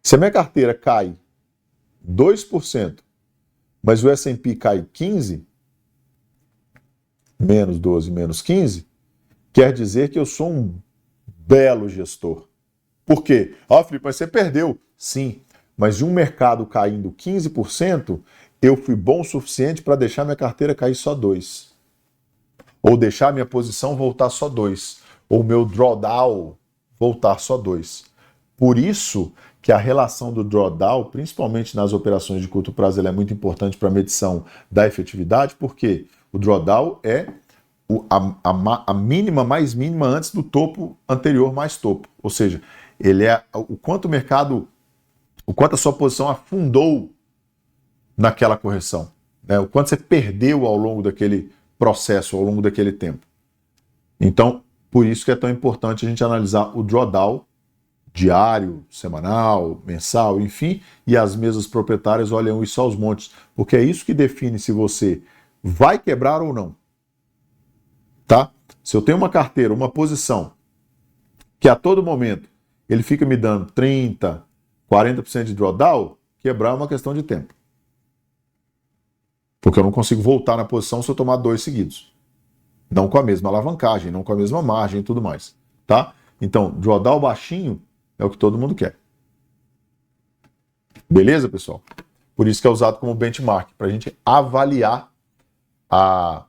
Se a minha carteira cai 2%, mas o S&P cai 15%, menos 12, menos 15%, quer dizer que eu sou um belo gestor. Por quê? Felipe, mas você perdeu. Sim, mas de um mercado caindo 15%, eu fui bom o suficiente para deixar minha carteira cair só 2%. Ou deixar minha posição voltar só 2%. Ou meu drawdown voltar só 2%. Por isso que a relação do drawdown, principalmente nas operações de curto prazo, ela é muito importante para a medição da efetividade, porque o drawdown é a mínima mais mínima antes do topo anterior mais topo. Ou seja, ele é o quanto o mercado, o quanto a sua posição afundou naquela correção, né? O quanto você perdeu ao longo daquele processo, ao longo daquele tempo. Então, por isso que é tão importante a gente analisar o drawdown diário, semanal, mensal, enfim, e as mesas proprietárias olham isso aos montes, porque é isso que define se você vai quebrar ou não. Tá? Se eu tenho uma carteira, uma posição, que a todo momento ele fica me dando 30%, 40% de drawdown, quebrar é uma questão de tempo. Porque eu não consigo voltar na posição se eu tomar 2 seguidos. Não com a mesma alavancagem, não com a mesma margem e tudo mais. Tá? Então, drawdown baixinho é o que todo mundo quer. Beleza, pessoal? Por isso que é usado como benchmark, para a gente avaliar a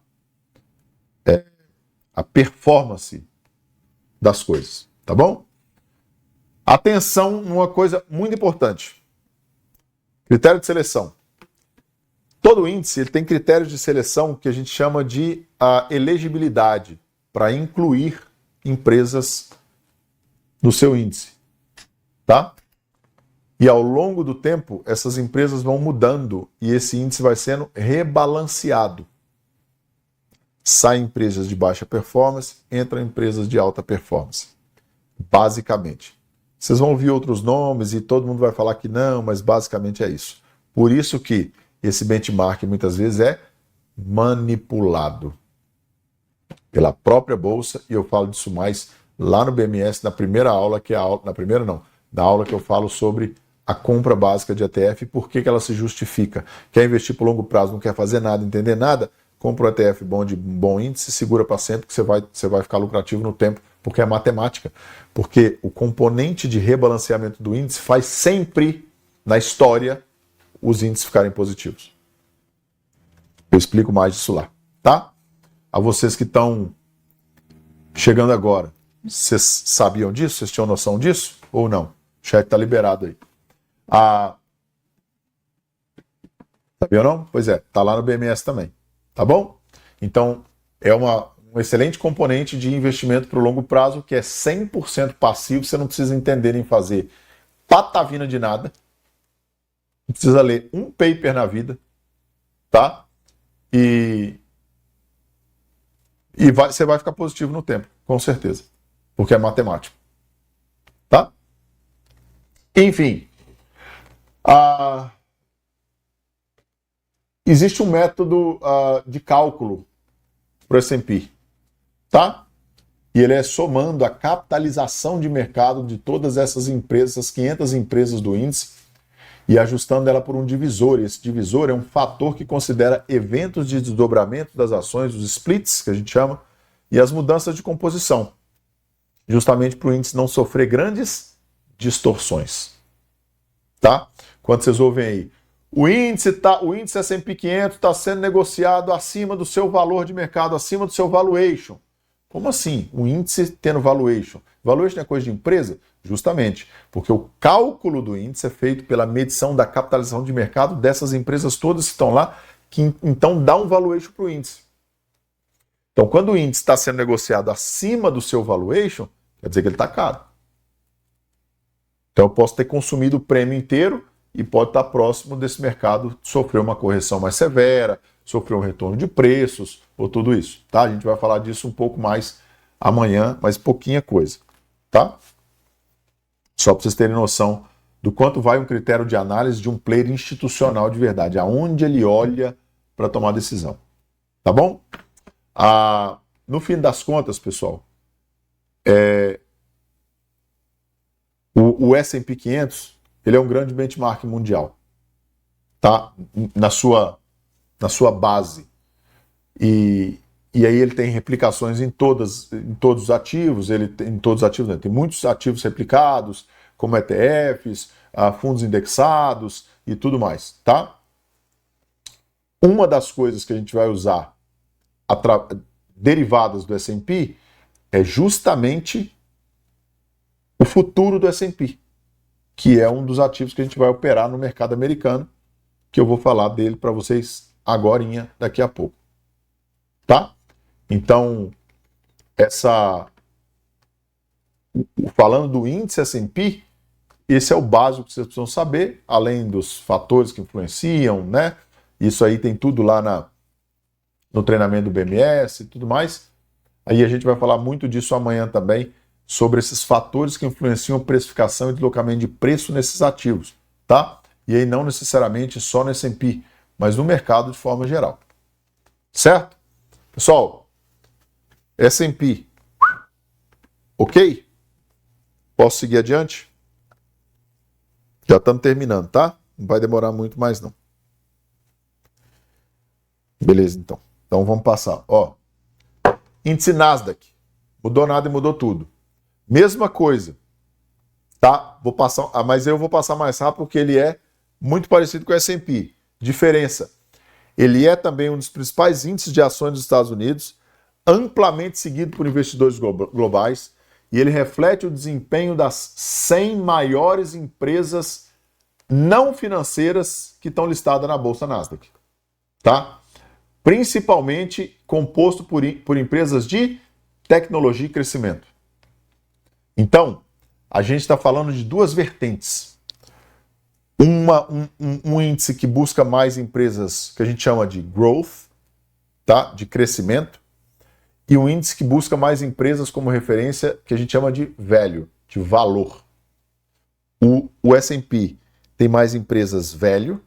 performance das coisas. Tá bom? Atenção numa coisa muito importante. Critério de seleção. Todo índice ele tem critérios de seleção que a gente chama de elegibilidade para incluir empresas no seu índice. Tá? E ao longo do tempo, essas empresas vão mudando e esse índice vai sendo rebalanceado. Saem empresas de baixa performance, entram empresas de alta performance. Basicamente. Vocês vão ouvir outros nomes e todo mundo vai falar que não, mas basicamente é isso. Por isso que esse benchmark muitas vezes é manipulado pela própria bolsa, e eu falo disso mais lá no BMS, na primeira aula, que é a aula, na primeira não, na aula que eu falo sobre a compra básica de ETF e por que ela se justifica. Quer investir por longo prazo, não quer fazer nada, entender nada, compra um ETF bom de bom índice, segura para sempre que você vai ficar lucrativo no tempo, porque é matemática. Porque o componente de rebalanceamento do índice faz sempre, na história, os índices ficarem positivos. Eu explico mais disso lá, tá? A vocês que estão chegando agora, vocês sabiam disso? Vocês tinham noção disso? Ou não? O chat está liberado aí. Sabia ou não? Pois é, tá lá no BMS também. Tá bom? Então, é um excelente componente de investimento para o longo prazo, que é 100% passivo, você não precisa entender nem fazer patavina de nada. Não precisa ler um paper na vida, tá? E você vai ficar positivo no tempo, com certeza. Porque é matemático. Tá? Enfim. Existe um método de cálculo para o S&P, tá? E ele é somando a capitalização de mercado de todas essas empresas, essas 500 empresas do índice, e ajustando ela por um divisor. E esse divisor é um fator que considera eventos de desdobramento das ações, os splits, que a gente chama, e as mudanças de composição, justamente para o índice não sofrer grandes distorções. Tá? Quando vocês ouvem aí, o índice S&P 500 está sendo negociado acima do seu valor de mercado, acima do seu valuation. Como assim? O índice tendo valuation? Valuation é coisa de empresa? Justamente, porque o cálculo do índice é feito pela medição da capitalização de mercado dessas empresas todas que estão lá, que então dá um valuation para o índice. Então, quando o índice está sendo negociado acima do seu valuation, quer dizer que ele está caro. Então, eu posso ter consumido o prêmio inteiro e pode estar próximo desse mercado sofrer uma correção mais severa, sofrer um retorno de preços, ou tudo isso, tá? A gente vai falar disso um pouco mais amanhã, mas pouquinha coisa, tá? Só para vocês terem noção do quanto vai um critério de análise de um player institucional de verdade, aonde ele olha para tomar decisão, tá bom? No fim das contas, pessoal, o S&P 500, ele é um grande benchmark mundial, tá? Na sua base. E aí ele tem replicações em todos os ativos, tem muitos ativos replicados, como ETFs, fundos indexados e tudo mais, tá? Uma das coisas que a gente vai usar derivadas do S&P é justamente o futuro do S&P, que é um dos ativos que a gente vai operar no mercado americano, que eu vou falar dele para vocês agorinha, daqui a pouco. Tá? Então, falando do índice S&P, esse é o básico que vocês precisam saber, além dos fatores que influenciam, né? Isso aí tem tudo lá no treinamento do BMS e tudo mais. Aí a gente vai falar muito disso amanhã também, sobre esses fatores que influenciam a precificação e deslocamento de preço nesses ativos, tá? E aí não necessariamente só no S&P, mas no mercado de forma geral. Certo? Pessoal, S&P, ok? Posso seguir adiante? Já estamos terminando, tá? Não vai demorar muito mais não. Beleza, então. Então vamos passar. Ó, índice Nasdaq. Mudou nada e mudou tudo. Mesma coisa, tá? Vou passar, mas eu vou passar mais rápido porque ele é muito parecido com o S&P. Diferença. Ele é também um dos principais índices de ações dos Estados Unidos, amplamente seguido por investidores globais, e ele reflete o desempenho das 100 maiores empresas não financeiras que estão listadas na Bolsa Nasdaq. Tá? Principalmente composto por empresas de tecnologia e crescimento. Então, a gente está falando de duas vertentes. Um índice que busca mais empresas que a gente chama de growth, tá? De crescimento, e um índice que busca mais empresas como referência que a gente chama de value, de valor. O S&P tem mais empresas value,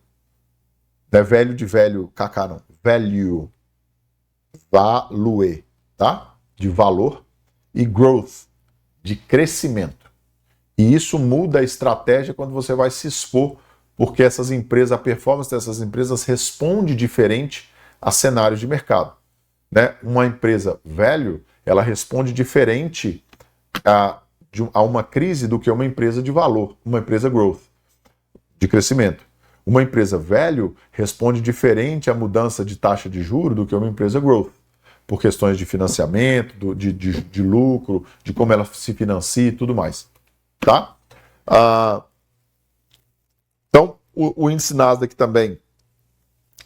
não é velho de velho, KK não, value, value, tá? De valor, e growth, de crescimento. E isso muda a estratégia quando você vai se expor, porque essas empresas, a performance dessas empresas responde diferente a cenários de mercado. Né? Uma empresa value, ela responde diferente a uma crise do que uma empresa de valor, uma empresa growth, de crescimento. Uma empresa value responde diferente à mudança de taxa de juros do que uma empresa growth, por questões de financiamento, de lucro, de como ela se financia e tudo mais. Tá? Então, o índice Nasdaq também,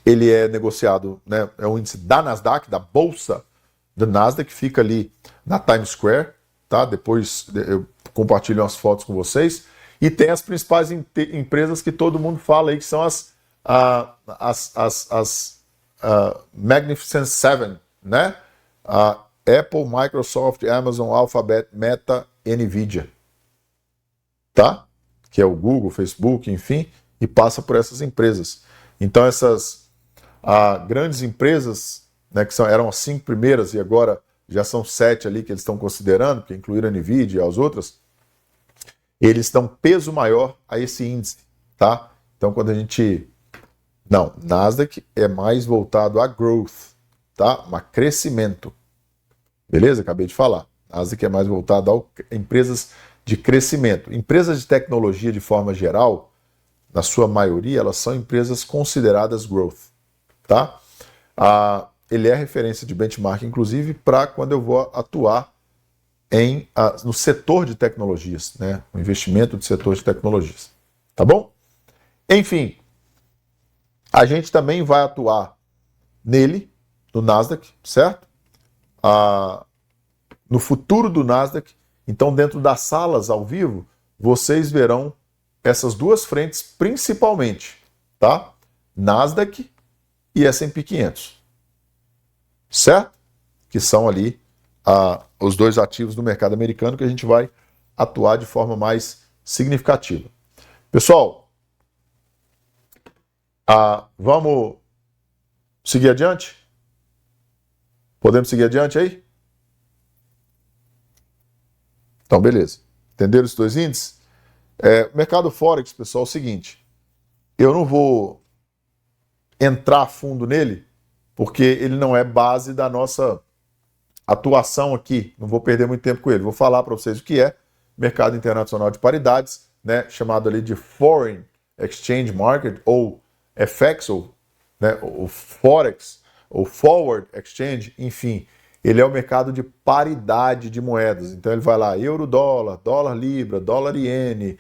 ele é negociado, né, é um índice da Nasdaq, da Bolsa da Nasdaq, fica ali na Times Square, tá? Depois eu compartilho umas fotos com vocês. E tem as principais empresas que todo mundo fala aí, que são as Magnificent Seven, né? Apple, Microsoft, Amazon, Alphabet, Meta, Nvidia. Tá? Que é o Google, Facebook, enfim, e passa por essas empresas. Então essas grandes empresas, né, que eram as 5 primeiras e agora já são 7 ali que eles estão considerando, que incluíram a Nvidia e as outras, eles dão peso maior a esse índice, tá? Então quando a gente... Não, Nasdaq é mais voltado a growth, tá? A crescimento. Beleza? Acabei de falar. Nasdaq é mais voltado a empresas de crescimento. Empresas de tecnologia, de forma geral, na sua maioria, elas são empresas consideradas growth, tá? Ele é referência de benchmark, inclusive, para quando eu vou atuar no setor de tecnologias, né? O investimento do setor de tecnologias. Tá bom? Enfim, a gente também vai atuar nele, no Nasdaq, certo? No futuro do Nasdaq. Então, dentro das salas ao vivo, vocês verão essas duas frentes principalmente, tá? Nasdaq e S&P 500. Certo? Que são ali os dois ativos do mercado americano que a gente vai atuar de forma mais significativa. Pessoal, vamos seguir adiante? Podemos seguir adiante aí? Então, beleza. Entenderam os dois índices? Mercado Forex, pessoal, é o seguinte, eu não vou entrar a fundo nele, porque ele não é base da nossa atuação aqui, não vou perder muito tempo com ele. Vou falar para vocês o que é mercado internacional de paridades, né, chamado ali de Foreign Exchange Market, ou FX, ou, né, o Forex, ou Forward Exchange, enfim, ele é o mercado de paridade de moedas. Então ele vai lá, euro, dólar, dólar, libra, dólar, iene,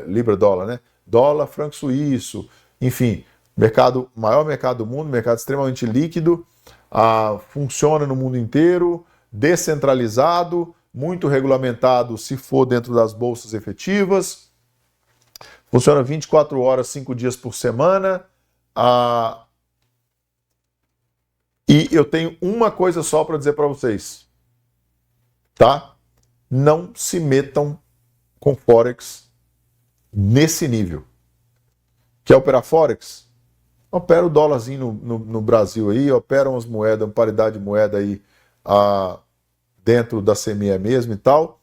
libra, dólar, né? Dólar, franco suíço, enfim, maior mercado do mundo, mercado extremamente líquido, funciona no mundo inteiro, descentralizado, muito regulamentado se for dentro das bolsas efetivas, funciona 24 horas, 5 dias por semana, e eu tenho uma coisa só para dizer para vocês, tá? Não se metam com Forex nesse nível. Quer operar Forex? Opera o dólarzinho no Brasil aí, opera umas moedas, uma paridade de moeda aí dentro da CME mesmo e tal.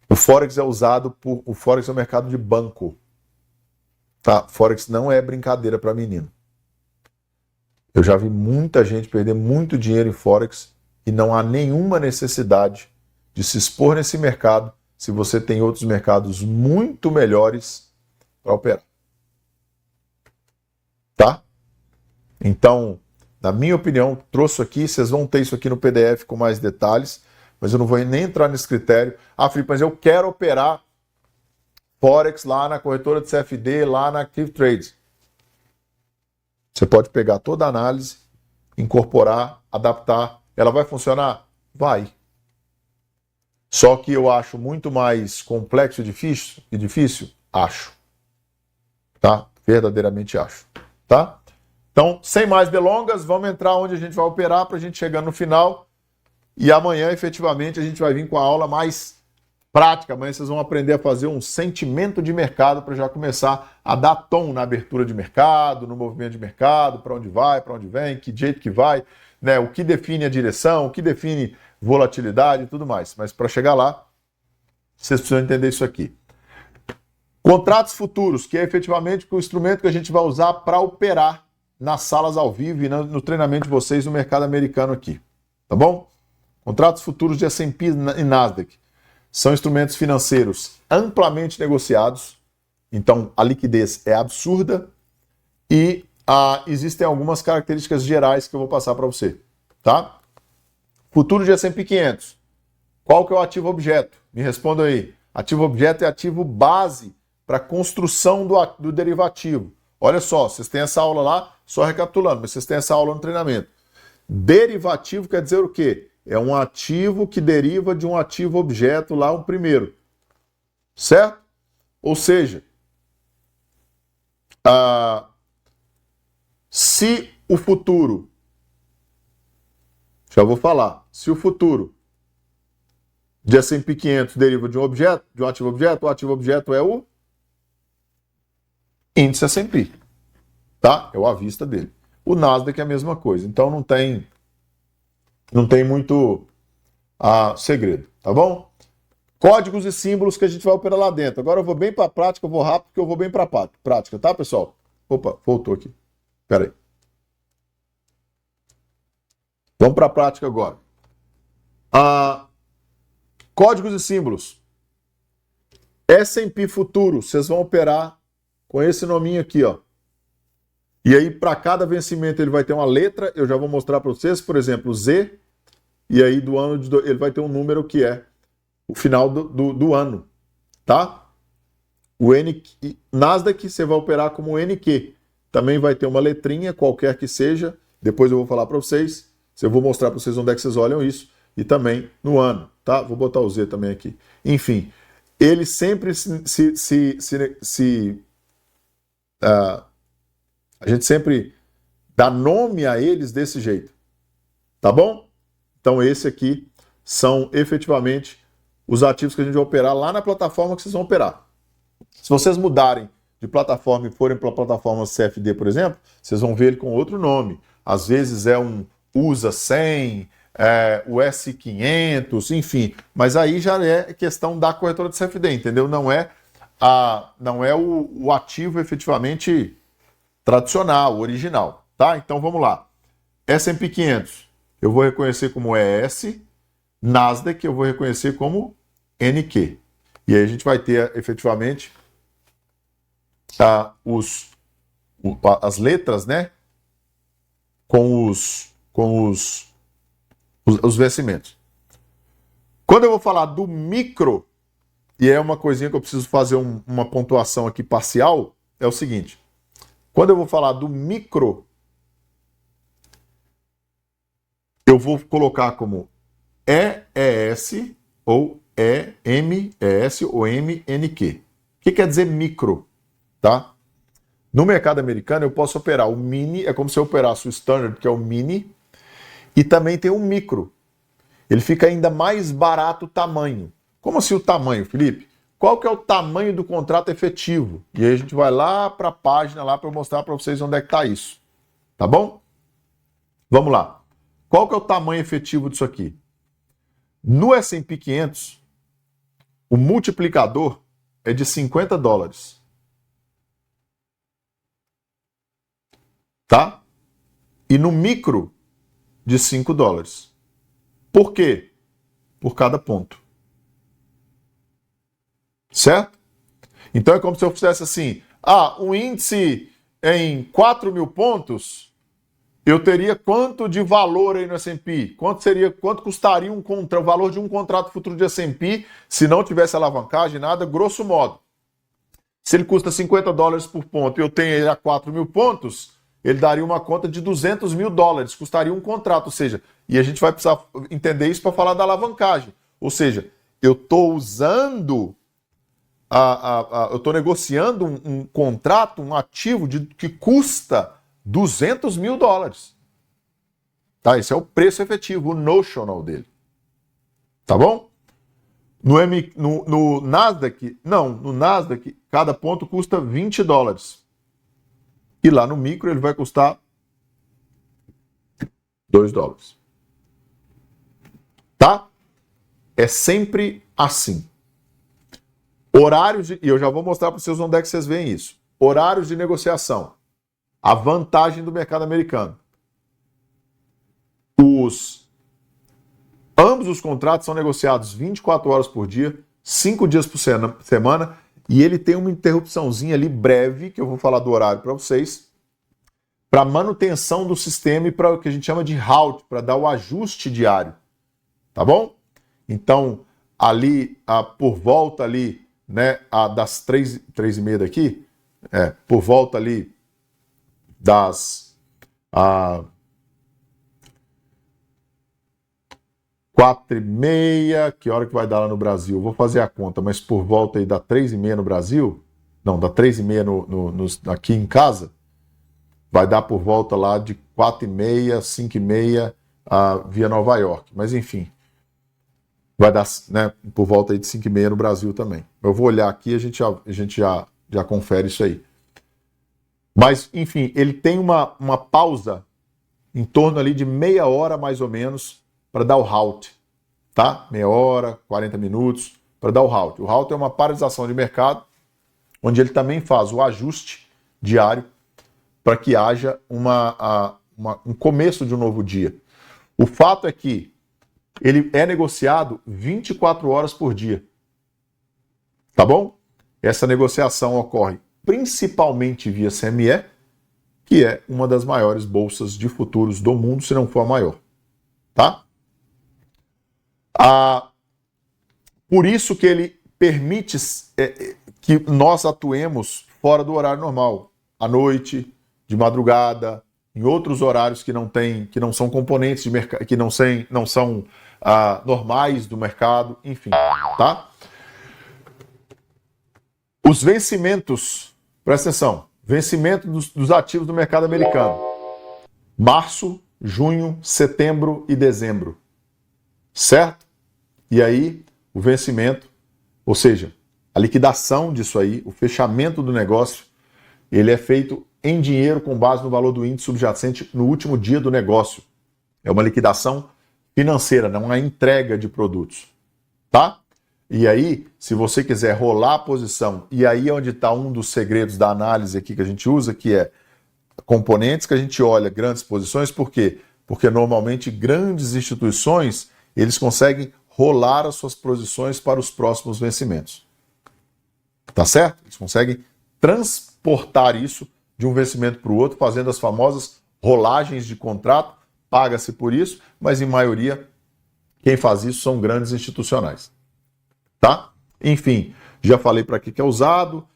O Forex é usado o Forex é um mercado de banco. Tá? Forex não é brincadeira para menino. Eu já vi muita gente perder muito dinheiro em Forex e não há nenhuma necessidade de se expor nesse mercado se você tem outros mercados muito melhores para operar. Tá? Então, na minha opinião, trouxe aqui, vocês vão ter isso aqui no PDF com mais detalhes, mas eu não vou nem entrar nesse critério. Felipe, mas eu quero operar Forex lá na corretora de CFD, lá na Active Trades. Você pode pegar toda a análise, incorporar, adaptar. Ela vai funcionar? Vai. Só que eu acho muito mais complexo e difícil? Acho. Tá? Verdadeiramente acho. Tá? Então, sem mais delongas, vamos entrar onde a gente vai operar para a gente chegar no final. E amanhã, efetivamente, a gente vai vir com a aula mais prática. Amanhã vocês vão aprender a fazer um sentimento de mercado para já começar a dar tom na abertura de mercado, no movimento de mercado, para onde vai, para onde vem, que jeito que vai, né? O que define a direção, o que define volatilidade e tudo mais. Mas para chegar lá, vocês precisam entender isso aqui. Contratos futuros, que é efetivamente o instrumento que a gente vai usar para operar nas salas ao vivo e no treinamento de vocês no mercado americano aqui. Tá bom? Contratos futuros de S&P e Nasdaq são instrumentos financeiros amplamente negociados, então a liquidez é absurda e existem algumas características gerais que eu vou passar para você, tá? Futuro de S&P 500. Qual que é o ativo objeto? Me responda aí. Ativo objeto é ativo base para construção do derivativo. Olha só, vocês têm essa aula lá, só recapitulando, mas vocês têm essa aula no treinamento. Derivativo quer dizer o quê? É um ativo que deriva de um ativo objeto lá, o primeiro. Certo? Ou seja, se o futuro, já vou falar, se o futuro de S&P 500 deriva de um objeto, de um ativo objeto, o ativo objeto é o índice S&P, tá? É o à vista dele. O Nasdaq é a mesma coisa, então não tem muito segredo, tá bom? Códigos e símbolos que a gente vai operar lá dentro. Agora eu vou bem para a prática, eu vou rápido porque eu vou bem para a prática, tá, pessoal? Opa, voltou aqui. Espera aí. Vamos para a prática agora. Códigos e símbolos. S&P futuro, vocês vão operar com esse nominho aqui, ó. E aí, para cada vencimento, ele vai ter uma letra. Eu já vou mostrar para vocês, por exemplo, Z. E aí, do ano ele vai ter um número que é o final do ano, tá? O Nasdaq, você vai operar como NQ. Também vai ter uma letrinha, qualquer que seja. Depois eu vou falar para vocês. Eu vou mostrar para vocês onde é que vocês olham isso. E também no ano, tá? Vou botar o Z também aqui. Enfim, ele sempre a gente sempre dá nome a eles desse jeito, tá bom? Então esse aqui são efetivamente os ativos que a gente vai operar lá na plataforma que vocês vão operar. Se vocês mudarem de plataforma e forem para a plataforma CFD, por exemplo, vocês vão ver ele com outro nome. Às vezes é um USA 100, o S500, enfim. Mas aí já é questão da corretora de CFD, entendeu? Não é o ativo efetivamente tradicional, original, tá? Então vamos lá. S&P 500, eu vou reconhecer como ES, Nasdaq eu vou reconhecer como NQ. E aí a gente vai ter efetivamente as letras, né? Com os vencimentos. Quando eu vou falar do micro, e é uma coisinha que eu preciso fazer uma pontuação aqui parcial, é o seguinte. Quando eu vou falar do micro, eu vou colocar como EES ou EMES ou MNQ. O que quer dizer micro? Tá? No mercado americano, eu posso operar o mini, é como se eu operasse o standard, que é o mini, e também tem o micro. Ele fica ainda mais barato o tamanho. Como assim o tamanho, Felipe? Qual que é o tamanho do contrato efetivo? E aí a gente vai lá para a página lá para eu mostrar para vocês onde é que está isso. Tá bom? Vamos lá. Qual que é o tamanho efetivo disso aqui? No S&P 500, o multiplicador é de $50. Tá? E no micro, de $5. Por quê? Por cada ponto. Certo? Então é como se eu fizesse assim, um índice em 4.000 pontos, eu teria quanto de valor aí no S&P? Quanto custaria o valor de um contrato futuro de S&P se não tivesse alavancagem, nada, grosso modo. Se ele custa $50 por ponto e eu tenho ele a 4.000 pontos, ele daria uma conta de $200 mil, custaria um contrato, ou seja, e a gente vai precisar entender isso para falar da alavancagem. Ou seja, eu estou usando, eu estou negociando um contrato, um ativo que custa $200 mil. Tá? Esse é o preço efetivo, o notional dele. Tá bom? No Nasdaq, no Nasdaq, cada ponto custa $20. E lá no micro ele vai custar $2. Tá? É sempre assim. Horários, e eu já vou mostrar para vocês onde é que vocês veem isso. Horários de negociação. A vantagem do mercado americano. Ambos os contratos são negociados 24 horas por dia, 5 dias por semana, e ele tem uma interrupçãozinha ali breve, que eu vou falar do horário para vocês, para manutenção do sistema e para o que a gente chama de halt, para dar o ajuste diário. Tá bom? Então, ali, por volta ali, né, das 3h30 daqui, por volta ali das 4h30, que hora que vai dar lá no Brasil? Eu vou fazer a conta, mas por volta aí da 3h30 no Brasil, não, da 3h30 aqui em casa, vai dar por volta lá de 4h30, 5h30 via Nova York. Mas enfim, vai dar, né, por volta aí de 5h30 no Brasil também. Eu vou olhar aqui e a gente já confere isso aí. Mas, enfim, ele tem uma pausa em torno ali de meia hora, mais ou menos, para dar o halt, tá? Meia hora, 40 minutos, para dar o halt. O halt é uma paralisação de mercado, onde ele também faz o ajuste diário para que haja um começo de um novo dia. O fato é que ele é negociado 24 horas por dia, tá bom? Essa negociação ocorre principalmente via CME, que é uma das maiores bolsas de futuros do mundo, se não for a maior, tá? Por isso que ele permite que nós atuemos fora do horário normal, à noite, de madrugada, em outros horários que não são componentes de mercado, que não são normais do mercado, enfim, tá? Os vencimentos, presta atenção, vencimento dos ativos do mercado americano. Março, junho, setembro e dezembro. Certo? E aí, o vencimento, ou seja, a liquidação disso aí, o fechamento do negócio, ele é feito em dinheiro com base no valor do índice subjacente no último dia do negócio. É uma liquidação financeira, não a entrega de produtos, tá? E aí, se você quiser rolar a posição, e aí é onde está um dos segredos da análise aqui que a gente usa, que é componentes que a gente olha, grandes posições, por quê? Porque normalmente grandes instituições, eles conseguem rolar as suas posições para os próximos vencimentos. Tá certo? Eles conseguem transportar isso de um vencimento para o outro, fazendo as famosas rolagens de contrato, paga-se por isso, mas em maioria quem faz isso são grandes institucionais. Tá? Enfim, já falei para que é usado,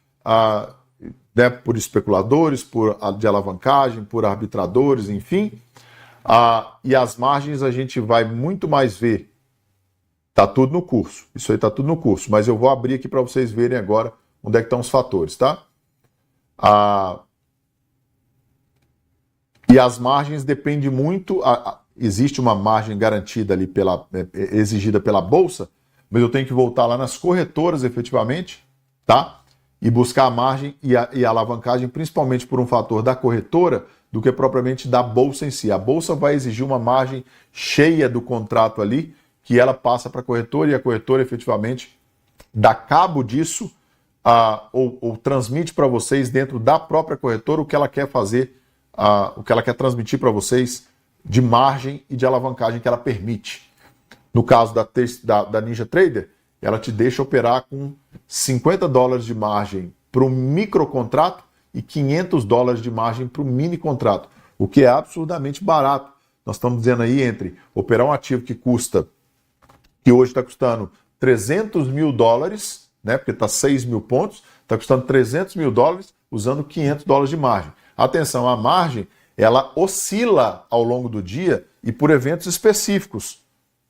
né, por especuladores, de alavancagem, por arbitradores, enfim. E as margens a gente vai muito mais ver. Tá tudo no curso. Isso aí tá tudo no curso. Mas eu vou abrir aqui para vocês verem agora onde é que estão os fatores, tá? E as margens dependem muito. Existe uma margem garantida ali exigida pela bolsa, mas eu tenho que voltar lá nas corretoras efetivamente, tá? E buscar a margem e a alavancagem, principalmente por um fator da corretora, do que propriamente da bolsa em si. A bolsa vai exigir uma margem cheia do contrato ali, que ela passa para a corretora e a corretora efetivamente dá cabo disso ou transmite para vocês dentro da própria corretora o que ela quer fazer, o que ela quer transmitir para vocês de margem e de alavancagem que ela permite. No caso da Ninja Trader, ela te deixa operar com $50 de margem para o microcontrato e $500 de margem para o mini contrato, o que é absurdamente barato. Nós estamos dizendo aí entre operar um ativo que hoje está custando $300 mil, né, porque está 6 mil pontos, está custando $300 mil usando $500 de margem. Atenção, a margem ela oscila ao longo do dia e por eventos específicos,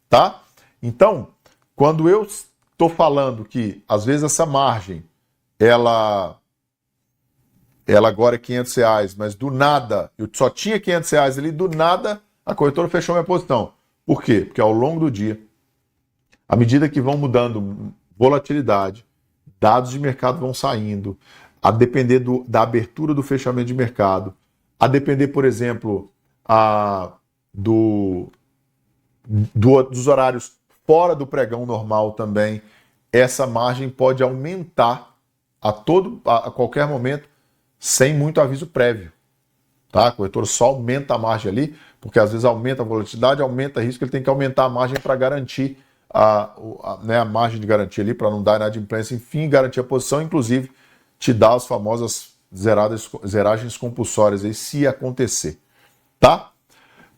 tá? Então, quando eu estou falando que às vezes essa margem ela agora é R$500, mas do nada, eu só tinha R$500 ali, do nada a corretora fechou minha posição. Por quê? Porque ao longo do dia, à medida que vão mudando volatilidade, dados de mercado vão saindo, a depender da abertura do fechamento de mercado, a depender, por exemplo, dos horários fora do pregão normal também, essa margem pode aumentar a qualquer momento, sem muito aviso prévio. Tá? A corretora só aumenta a margem ali, porque às vezes aumenta a volatilidade, aumenta o risco, ele tem que aumentar a margem para garantir a margem de garantia ali, para não dar inadimplência, enfim, garantir a posição, inclusive te dar as famosas zeragens compulsórias aí, se acontecer. Tá?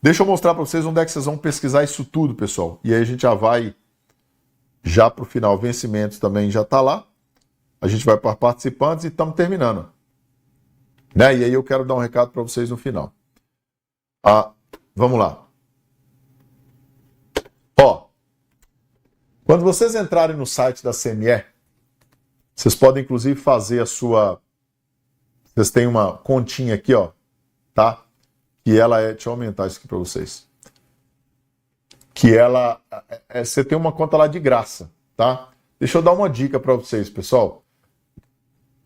Deixa eu mostrar para vocês onde é que vocês vão pesquisar isso tudo, pessoal. E aí a gente já vai para o final. Vencimentos também já está lá. A gente vai para participantes e estamos terminando. Né? E aí eu quero dar um recado para vocês no final. Vamos lá. Quando vocês entrarem no site da CME, vocês podem inclusive fazer vocês têm uma continha aqui, ó, tá? Que ela deixa eu aumentar isso aqui para vocês. Você tem uma conta lá de graça, tá? Deixa eu dar uma dica para vocês, pessoal.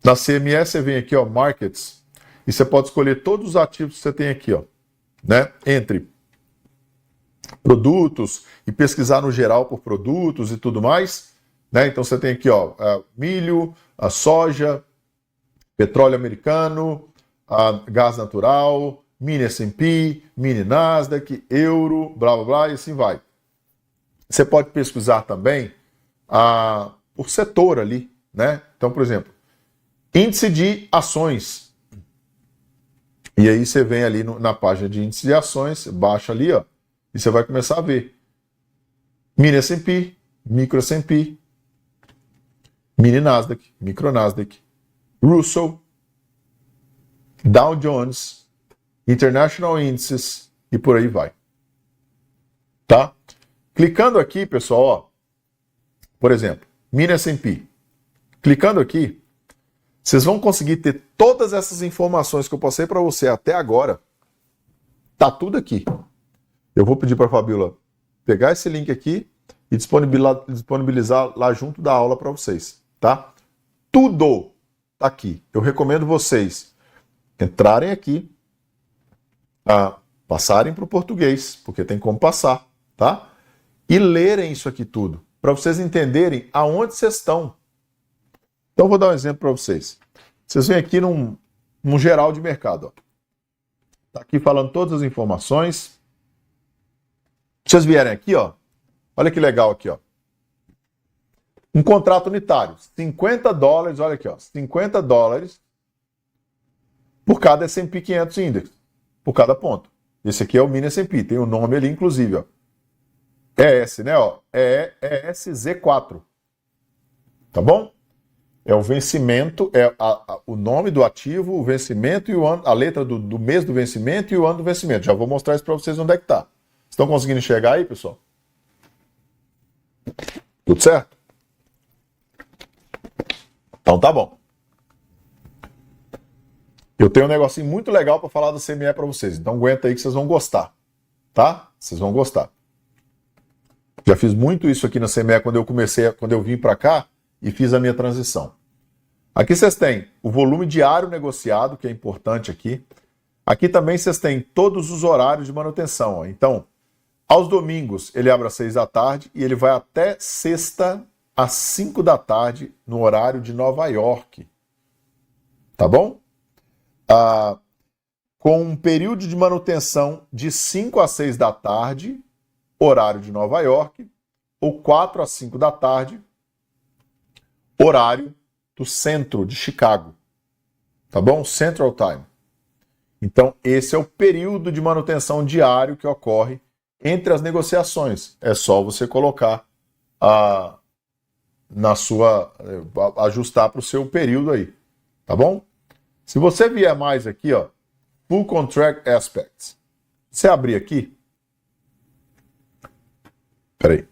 Na CME você vem aqui, ó, Markets, e você pode escolher todos os ativos que você tem aqui, ó, né? Entre produtos e pesquisar no geral por produtos e tudo mais, né? Então você tem aqui, ó, milho, a soja, petróleo americano, gás natural, mini S&P, mini Nasdaq, euro, blá blá blá, e assim vai. Você pode pesquisar também por setor ali, né? Então, por exemplo, índice de ações. E aí você vem ali na página de índice de ações, baixa ali, ó, e você vai começar a ver mini S&P, micro S&P, mini Nasdaq, micro Nasdaq, Russell, Dow Jones, International Indices e por aí vai. Tá? Clicando aqui, pessoal, ó, por exemplo, mini S&P. Clicando aqui, vocês vão conseguir ter todas essas informações que eu passei para você até agora. Tá tudo aqui. Eu vou pedir para a Fabiola pegar esse link aqui e disponibilizar lá junto da aula para vocês, tá? Tudo tá aqui. Eu recomendo vocês entrarem aqui, passarem para o português, porque tem como passar, tá? e lerem isso aqui tudo, para vocês entenderem aonde vocês estão. Então, vou dar um exemplo para vocês. Vocês vêm aqui num geral de mercado. Está aqui falando todas as informações. Vocês vierem aqui, ó. Olha que legal aqui, ó. Um contrato unitário, $50, olha aqui, ó, $50 por cada S&P 500 Index, por cada ponto. Esse aqui é o mini S&P, tem o nome ali, inclusive, ó. ES, né, ó, ESZ4, tá bom? É o vencimento, é o nome do ativo, o vencimento e o ano, a letra do mês do vencimento e o ano do vencimento. Já vou mostrar isso para vocês onde é que tá. Estão conseguindo enxergar aí, pessoal? Tudo certo? Então tá bom. Eu tenho um negocinho muito legal para falar do CME para vocês. Então aguenta aí que vocês vão gostar. Tá? Vocês vão gostar. Já fiz muito isso aqui na CME quando eu vim para cá e fiz a minha transição. Aqui vocês têm o volume diário negociado, que é importante aqui. Aqui também vocês têm todos os horários de manutenção. Ó. Então, aos domingos ele abre às 6 da tarde e ele vai até sexta às 5 da tarde no horário de Nova York. Tá bom? Com um período de manutenção de 5 às 6 da tarde, horário de Nova York, ou 4 às 5 da tarde, horário do centro de Chicago. Tá bom? Central Time. Então, esse é o período de manutenção diário que ocorre entre as negociações. É só você colocar ajustar para o seu período aí. Tá bom? Se você vier mais aqui, ó, Full Contract Aspects. Você abrir aqui. Peraí.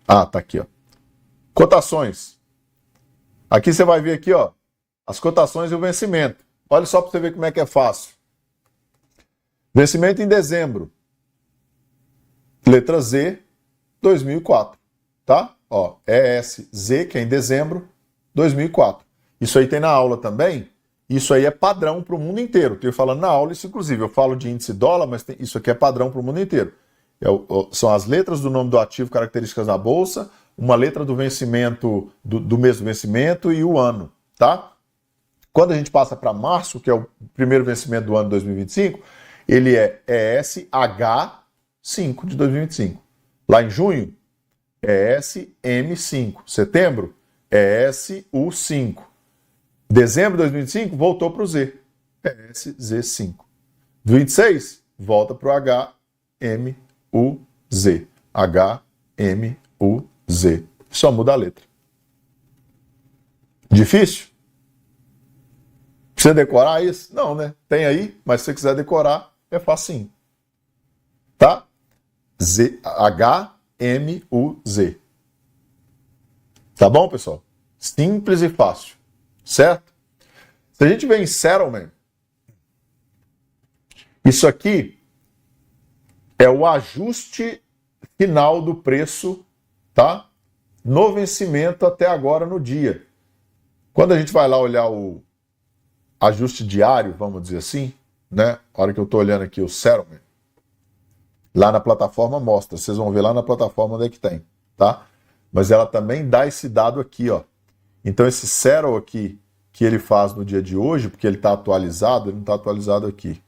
Tá aqui, ó. Cotações. Aqui você vai ver aqui, ó, as cotações e o vencimento. Olha só para você ver como é que é fácil. Vencimento em dezembro. Letra Z, 2004. Tá? Ó, ESZ, que é em dezembro, 2004. Isso aí tem na aula também. Isso aí é padrão para o mundo inteiro. Estou falando na aula isso, inclusive. Eu falo de índice dólar, mas isso aqui é padrão para o mundo inteiro. São as letras do nome do ativo, características da bolsa, uma letra do vencimento, do mês do vencimento e o ano, tá? Quando a gente passa para março, que é o primeiro vencimento do ano 2025, ele é ESH5 de 2025. Lá em junho, ESM5. Setembro, ESU5. Dezembro de 2025, voltou para o Z. ESZ5. 26, volta para o HMUZ. HMUZ. Só muda a letra. Difícil? Precisa decorar isso? Não, né? Tem aí, mas se você quiser decorar, é facinho. Tá? HMUZ. Tá bom, pessoal? Simples e fácil. Certo? Se a gente vê em settlement, isso aqui é o ajuste final do preço, tá? No vencimento até agora no dia. Quando a gente vai lá olhar o ajuste diário, vamos dizer assim, né? A hora que eu estou olhando aqui o settlement, lá na plataforma mostra, vocês vão ver lá na plataforma onde é que tem, tá? Mas ela também dá esse dado aqui, ó. Então esse settle aqui que ele faz no dia de hoje, porque ele está atualizado, ele não está atualizado aqui.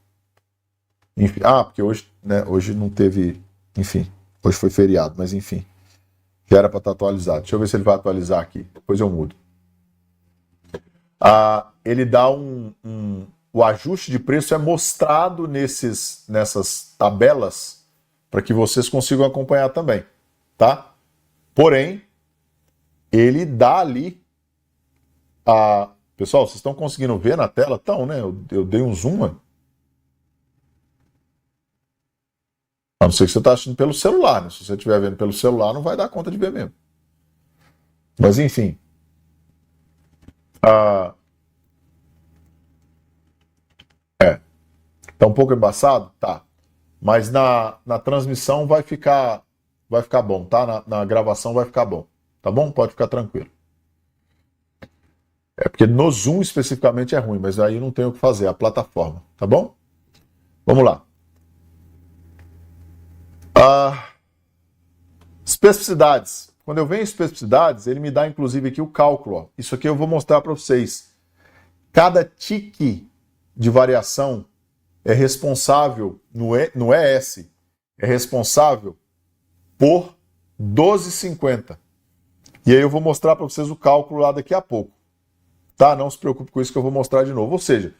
Enfim, porque hoje, né, hoje não teve, enfim, hoje foi feriado, mas enfim, já era para estar atualizado. Deixa eu ver se ele vai atualizar aqui, depois eu mudo. Ele dá o ajuste de preço é mostrado nessas tabelas para que vocês consigam acompanhar também, tá? Porém, ele dá ali pessoal, vocês estão conseguindo ver na tela? Então, né? Eu dei um zoom, mano. A não ser que você está assistindo pelo celular, né? Se você estiver vendo pelo celular, não vai dar conta de ver mesmo. Mas, enfim. Tá um pouco embaçado? Tá. Mas na transmissão vai ficar bom, tá? Na gravação vai ficar bom. Tá bom? Pode ficar tranquilo. É porque no Zoom especificamente é ruim, mas aí não tem o que fazer, a plataforma, tá bom? Vamos lá. Especificidades. Quando eu venho em especificidades, ele me dá inclusive aqui o cálculo. Ó. Isso aqui eu vou mostrar para vocês. Cada tique de variação é responsável, no ES, é responsável por 12,50. E aí eu vou mostrar para vocês o cálculo lá daqui a pouco. Tá? Não se preocupe com isso que eu vou mostrar de novo. Ou seja,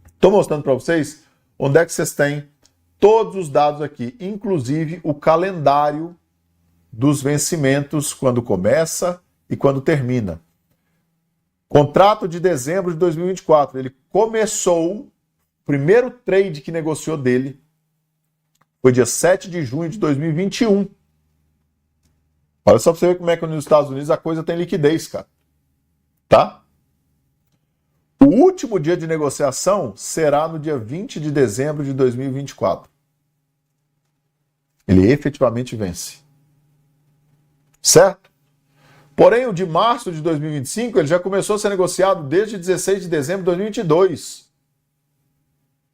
estou mostrando para vocês onde é que vocês têm todos os dados aqui, inclusive o calendário dos vencimentos, quando começa e quando termina. Contrato de dezembro de 2024, ele começou, o primeiro trade que negociou dele foi dia 7 de junho de 2021. Olha só para você ver como é que nos Estados Unidos a coisa tem liquidez, cara. Tá? O último dia de negociação será no dia 20 de dezembro de 2024. Ele efetivamente vence. Certo? Porém, o de março de 2025, ele já começou a ser negociado desde 16 de dezembro de 2022.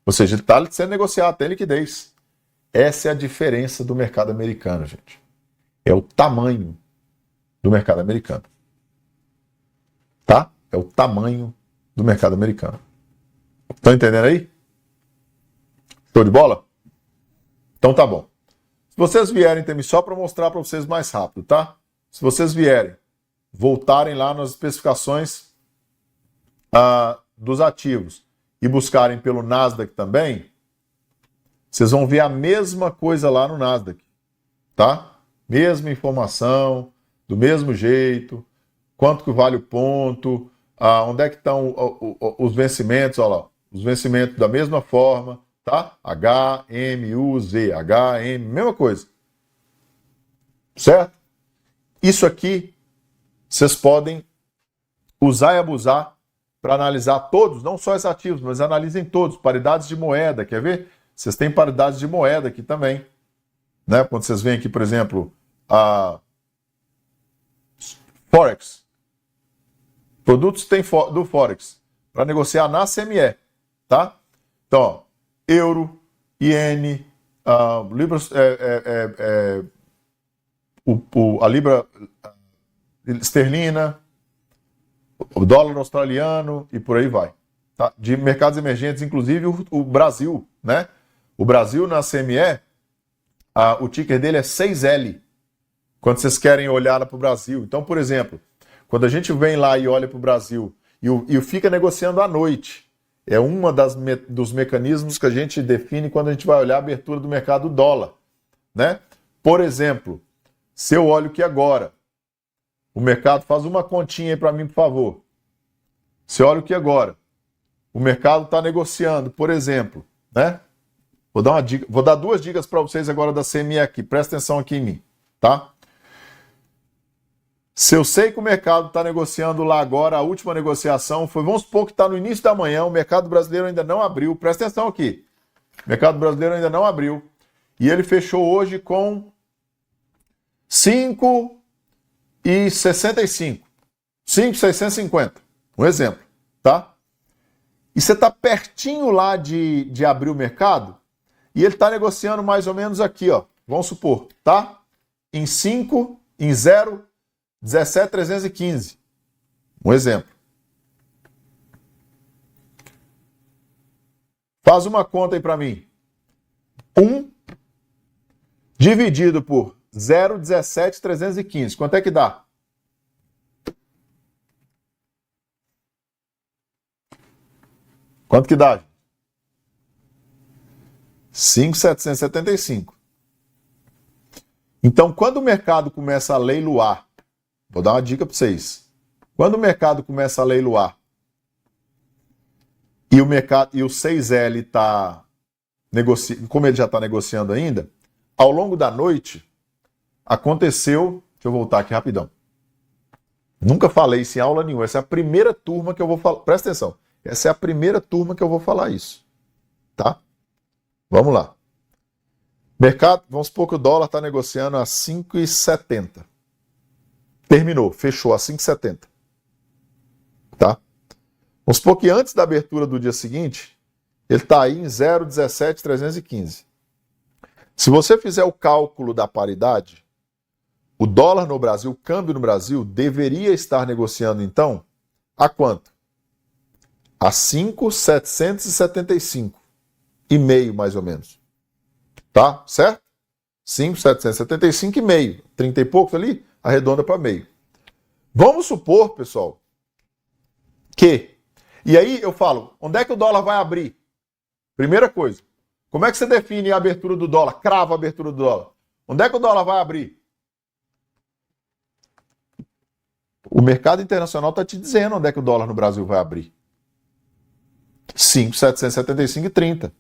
Ou seja, ele está sendo negociado, tem liquidez. Essa é a diferença do mercado americano, gente. É o tamanho do mercado americano. Tá? É o tamanho do mercado americano. Estão entendendo aí? Show de bola? Então tá bom. Se vocês vierem também, só para mostrar para vocês mais rápido, tá? Se vocês vierem, voltarem lá nas especificações dos ativos e buscarem pelo Nasdaq também, vocês vão ver a mesma coisa lá no Nasdaq, tá? Mesma informação, do mesmo jeito, quanto que vale o ponto, onde é que estão os vencimentos, olha lá, os vencimentos da mesma forma, tá? HMUZ, HM, mesma coisa. Certo? Isso aqui vocês podem usar e abusar para analisar todos, não só os ativos, mas analisem todos, paridades de moeda, quer ver? Vocês têm paridades de moeda aqui também, né? Quando vocês veem aqui, por exemplo, a Forex, produtos do Forex, para negociar na CME, tá? Então, ó, euro, iene, libras, a libra esterlina, o dólar australiano e por aí vai. Tá? De mercados emergentes, inclusive o Brasil, né? O Brasil na CME, o ticker dele é 6L, quando vocês querem olhar para o Brasil. Então, por exemplo, quando a gente vem lá e olha para o Brasil e fica negociando à noite, é uma dos mecanismos que a gente define quando a gente vai olhar a abertura do mercado dólar, né? Por exemplo, se eu olho que agora, o mercado, faz uma continha aí para mim, por favor. Se eu olho que agora, o mercado está negociando, por exemplo, né? Vou dar uma dica, vou dar duas dicas para vocês agora da CME aqui, presta atenção aqui em mim, tá? Se eu sei que o mercado está negociando lá agora, a última negociação foi, vamos supor que está no início da manhã, o mercado brasileiro ainda não abriu, presta atenção aqui, o mercado brasileiro ainda não abriu, e ele fechou hoje com 5,65, 5,650, um exemplo, tá? E você está pertinho lá de abrir o mercado, e ele está negociando mais ou menos aqui, ó, vamos supor, tá? Em 0,17,315, um exemplo. Faz uma conta aí para mim. 1 dividido por 0,17,315. Quanto é que dá? Quanto que dá? 5,775. Então, quando o mercado começa a leiloar, vou dar uma dica para vocês. Quando o mercado começa a leiloar e o 6L está negociando, como ele já está negociando ainda, ao longo da noite aconteceu, deixa eu voltar aqui rapidão. Nunca falei isso em aula nenhuma, essa é a primeira turma que eu vou falar, presta atenção, essa é a primeira turma que eu vou falar isso, tá? Vamos lá. Mercado, vamos supor que o dólar está negociando a 5,70. Terminou, fechou a 5,70. Tá? Vamos supor que antes da abertura do dia seguinte, ele está aí em 0,17,315. Se você fizer o cálculo da paridade, O dólar no Brasil, o câmbio no Brasil, deveria estar negociando, então, a quanto? A 5.775 e meio, mais ou menos. Tá? Certo? 5.775 e meio. 30 e poucos ali, arredonda para meio. Vamos supor, pessoal, que... E aí eu falo, onde é que o dólar vai abrir? Primeira coisa, como é que você define a abertura do dólar? Crava a abertura do dólar. Onde é que o dólar vai abrir? O mercado internacional está te dizendo onde é que o dólar no Brasil vai abrir. 5.775,30.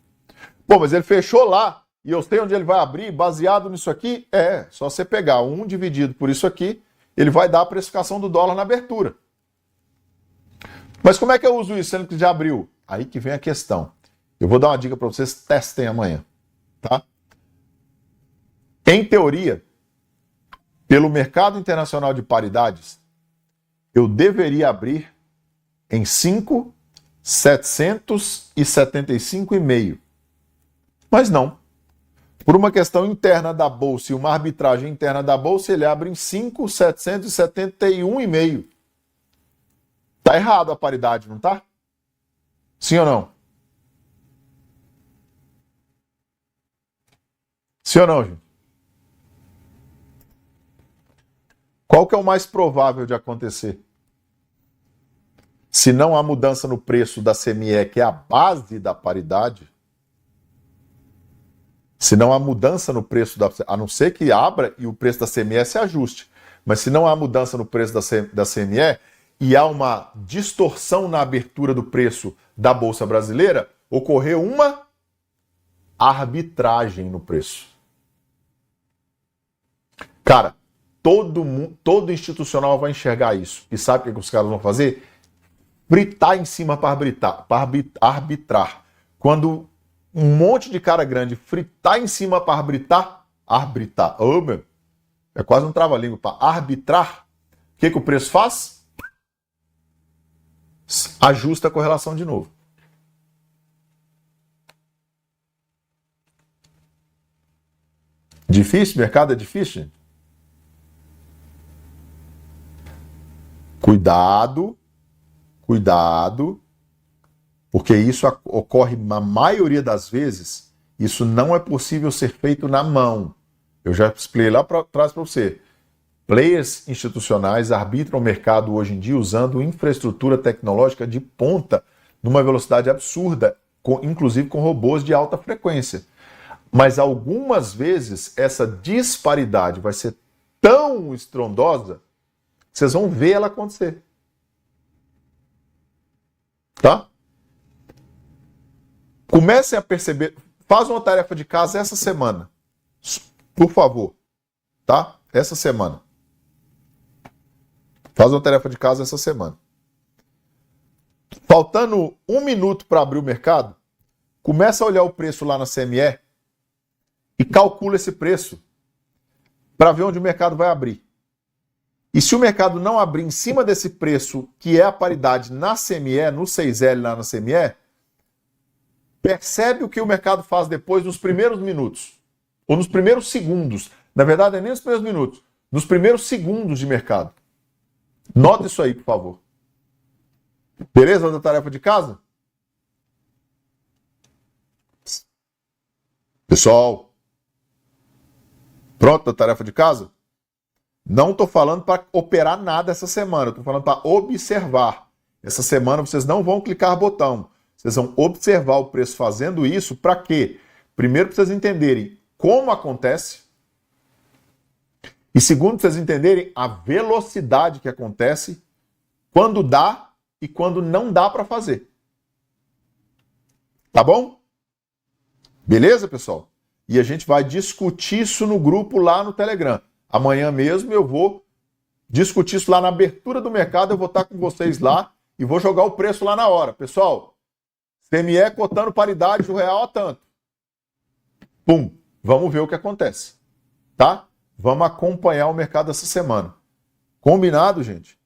Pô, mas ele fechou lá e eu sei onde ele vai abrir baseado nisso aqui? É, só você pegar 1 dividido por isso aqui, ele vai dar a precificação do dólar na abertura. Mas como é que eu uso isso, sendo que já abriu? Aí que vem a questão. Eu vou dar uma dica para vocês, testem amanhã, tá? Em teoria, pelo mercado internacional de paridades, eu deveria abrir em 5.775,5. Mas não. Por uma questão interna da Bolsa e uma arbitragem interna da Bolsa, ele abre em 5.771,5. Tá errado a paridade, não tá? Sim ou não? Sim ou não, gente? Qual que é o mais provável de acontecer? Se não há mudança no preço da CME, que é a base da paridade, se não há mudança no preço a não ser que abra e o preço da CME se ajuste, mas se não há mudança no preço da CME e há uma distorção na abertura do preço da Bolsa Brasileira, ocorreu uma arbitragem no preço. Cara, todo institucional vai enxergar isso. E sabe o que os caras vão fazer? Fritar em cima para arbitrar. Quando um monte de cara grande fritar em cima para arbitrar. Oh, meu, é quase um trava-língua. Para arbitrar, o que o preço faz? Ajusta a correlação de novo. Difícil? Mercado é difícil, gente? Cuidado, porque isso ocorre na maioria das vezes, isso não é possível ser feito na mão. Eu já expliquei lá atrás para você. Players institucionais arbitram o mercado hoje em dia usando infraestrutura tecnológica de ponta, numa velocidade absurda, inclusive com robôs de alta frequência. Mas algumas vezes essa disparidade vai ser tão estrondosa, vocês vão ver ela acontecer. Tá? Comecem a perceber. Faz uma tarefa de casa essa semana. Por favor. Tá? Essa semana. Faz uma tarefa de casa essa semana. Faltando 1 minuto para abrir o mercado, começa a olhar o preço lá na CME e calcula esse preço para ver onde o mercado vai abrir. E se o mercado não abrir em cima desse preço, que é a paridade na CME, no 6L lá na CME, percebe o que o mercado faz depois nos primeiros minutos, ou nos primeiros segundos. Na verdade, não é nem nos primeiros minutos, nos primeiros segundos de mercado. Nota isso aí, por favor. Beleza da tarefa de casa? Pessoal, pronto da tarefa de casa? Não estou falando para operar nada essa semana, estou falando para observar. Essa semana vocês não vão clicar botão, vocês vão observar o preço fazendo isso para quê? Primeiro, para vocês entenderem como acontece, e segundo, para vocês entenderem a velocidade que acontece, quando dá e quando não dá para fazer. Tá bom? Beleza, pessoal? E a gente vai discutir isso no grupo lá no Telegram. Amanhã mesmo eu vou discutir isso lá na abertura do mercado, eu vou estar com vocês lá e vou jogar o preço lá na hora. Pessoal, CME cotando paridade, o real a tanto. Pum, vamos ver o que acontece, tá? Vamos acompanhar o mercado essa semana. Combinado, gente?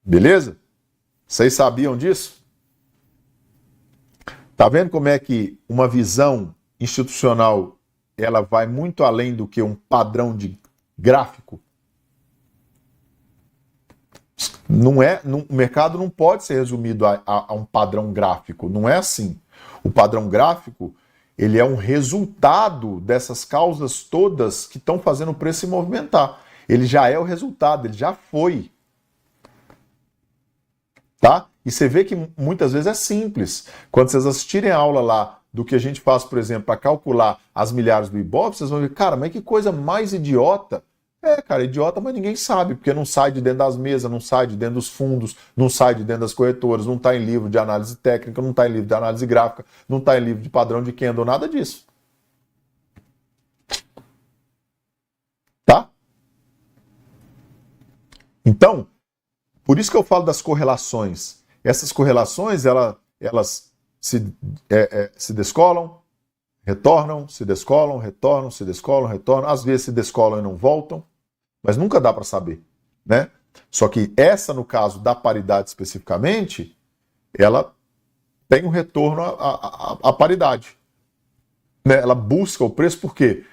Beleza? Vocês sabiam disso? Tá vendo como é que uma visão institucional ela vai muito além do que um padrão de gráfico? O mercado não pode ser resumido a um padrão gráfico, não é assim. O padrão gráfico, ele é um resultado dessas causas todas que estão fazendo o preço se movimentar. Ele já é o resultado, ele já foi. Tá? E você vê que muitas vezes é simples. Quando vocês assistirem a aula lá do que a gente faz, por exemplo, para calcular as milhares do Ibovespa, vocês vão ver, cara, mas que coisa mais idiota. Cara, idiota, mas ninguém sabe, porque não sai de dentro das mesas, não sai de dentro dos fundos, não sai de dentro das corretoras, não está em livro de análise técnica, não está em livro de análise gráfica, não está em livro de padrão de candle, nada disso. Tá? Então, por isso que eu falo das correlações. Essas correlações, elas se descolam, retornam, se descolam, retornam, se descolam, retornam. Às vezes se descolam e não voltam, mas nunca dá para saber, né? Só que essa, no caso da paridade especificamente, ela tem um retorno à paridade. Né? Ela busca o preço por quê?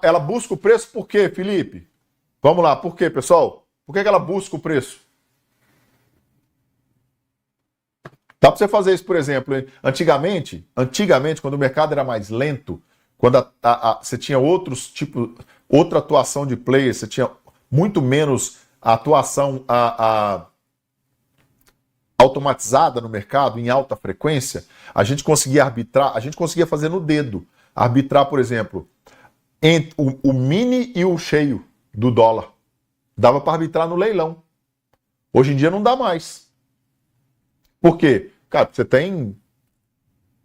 Ela busca o preço por quê, Felipe? Vamos lá, por quê, pessoal? Por que ela busca o preço? Dá para você fazer isso, por exemplo, antigamente, quando o mercado era mais lento, quando você tinha outra atuação de players, você tinha muito menos a atuação automatizada no mercado, em alta frequência, a gente conseguia arbitrar, a gente conseguia fazer no dedo. Arbitrar, por exemplo, entre o mini e o cheio do dólar. Dava para arbitrar no leilão. Hoje em dia não dá mais. Por quê? Cara, você tem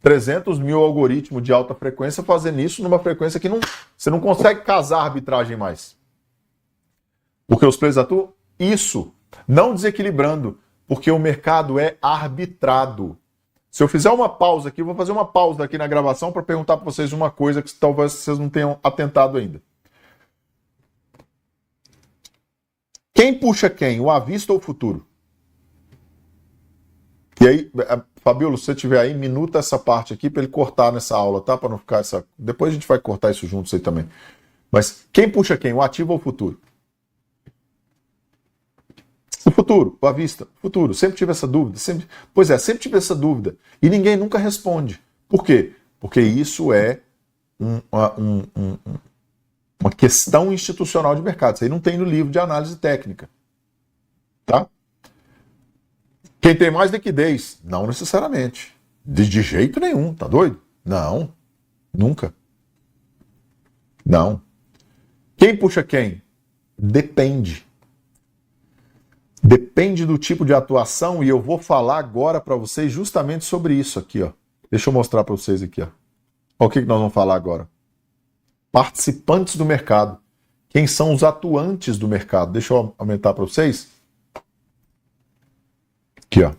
300 mil algoritmos de alta frequência fazendo isso numa frequência que você não consegue casar a arbitragem mais. Porque os players atuam isso, não desequilibrando, porque o mercado é arbitrado. Se eu fizer uma pausa aqui, eu vou fazer uma pausa aqui na gravação para perguntar para vocês uma coisa que talvez vocês não tenham atentado ainda. Quem puxa quem? O à vista ou o futuro? E aí, Fabíola, se você tiver aí, minuta essa parte aqui para ele cortar nessa aula, tá? Para não ficar essa... Depois a gente vai cortar isso juntos aí também. Mas quem puxa quem? O ativo ou o futuro? O futuro, o à vista, o futuro. Sempre tive essa dúvida. Sempre tive essa dúvida. E ninguém nunca responde. Por quê? Porque isso é uma questão institucional de mercado. Isso aí não tem no livro de análise técnica. Tá? Quem tem mais liquidez? Não necessariamente. De jeito nenhum. Tá doido? Não. Nunca. Não. Quem puxa quem? Depende. Depende do tipo de atuação e eu vou falar agora para vocês justamente sobre isso aqui, ó. Deixa eu mostrar para vocês aqui, ó. Olha o que nós vamos falar agora. Participantes do mercado. Quem são os atuantes do mercado? Deixa eu aumentar para vocês. Aqui, ó.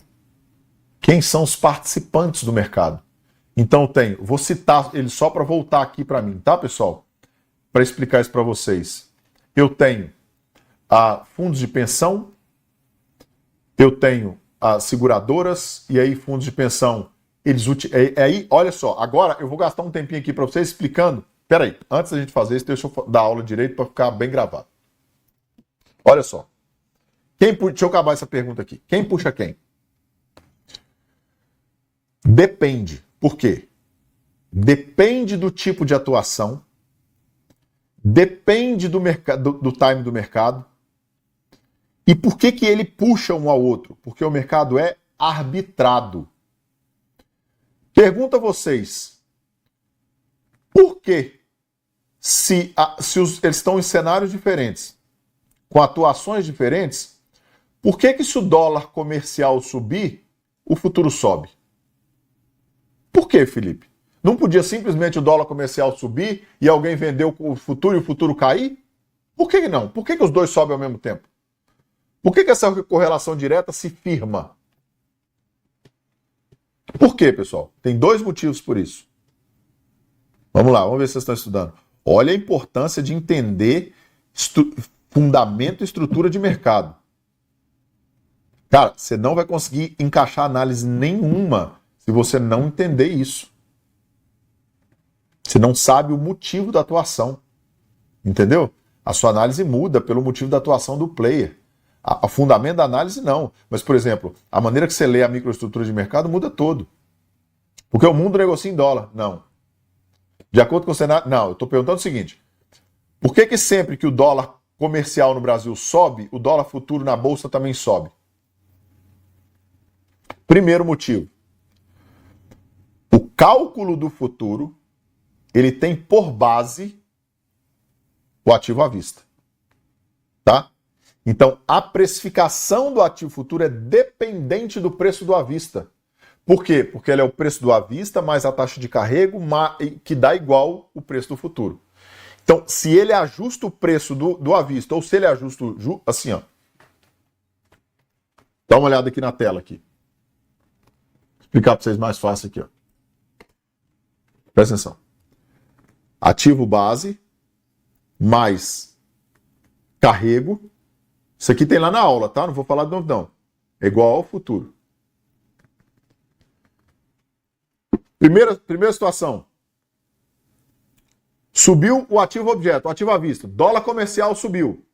Quem são os participantes do mercado? Então vou citar ele só para voltar aqui para mim, tá, pessoal? Para explicar isso para vocês. Eu tenho fundos de pensão, eu tenho as seguradoras, e aí fundos de pensão, aí, olha só, agora eu vou gastar um tempinho aqui para vocês explicando. Peraí, antes da gente fazer isso, deixa eu dar aula direito para ficar bem gravado. Olha só. Deixa eu acabar essa pergunta aqui. Quem puxa quem? Depende. Por quê? Depende do tipo de atuação, depende do time do mercado. E por que ele puxa um ao outro? Porque o mercado é arbitrado. Pergunto a vocês, por que, se eles estão em cenários diferentes, com atuações diferentes, por que se o dólar comercial subir, o futuro sobe? Por que, Felipe? Não podia simplesmente o dólar comercial subir e alguém vendeu o futuro e o futuro cair? Por que não? Por que os dois sobem ao mesmo tempo? Por que essa correlação direta se firma? Por quê, pessoal? Tem dois motivos por isso. Vamos lá, vamos ver se vocês estão estudando. Olha a importância de entender fundamento e estrutura de mercado. Cara, você não vai conseguir encaixar análise nenhuma se você não entender isso. Você não sabe o motivo da atuação. Entendeu? A sua análise muda pelo motivo da atuação do player. O fundamento da análise não. Mas, por exemplo, a maneira que você lê a microestrutura de mercado muda todo. Porque o mundo negocia em dólar. Não. De acordo com o cenário... Não, eu estou perguntando o seguinte. Por que sempre que o dólar comercial no Brasil sobe, o dólar futuro na Bolsa também sobe? Primeiro motivo. O cálculo do futuro, ele tem por base o ativo à vista. Tá? Então, a precificação do ativo futuro é dependente do preço do à vista. Por quê? Porque ele é o preço do à vista mais a taxa de carrego, que dá igual o preço do futuro. Então, se ele ajusta o preço do à vista, ou se ele ajusta assim, ó. Dá uma olhada aqui na tela aqui. Vou explicar para vocês mais fácil aqui, ó. Presta atenção. Ativo base mais carrego. Isso aqui tem lá na aula, tá? Não vou falar de novo, não. É igual ao futuro. Primeira situação. Subiu o ativo objeto, o ativo à vista. Dólar comercial subiu.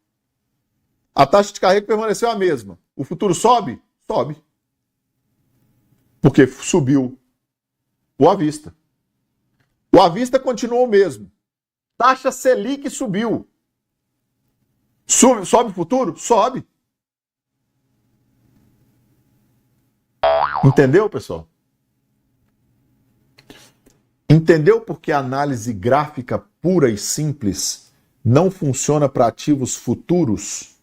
A taxa de carrego permaneceu a mesma. O futuro sobe? Sobe. Porque subiu o à vista. O à vista continuou o mesmo. Taxa Selic subiu. Sobe o futuro? Sobe. Entendeu, pessoal? Entendeu porque a análise gráfica pura e simples não funciona para ativos futuros?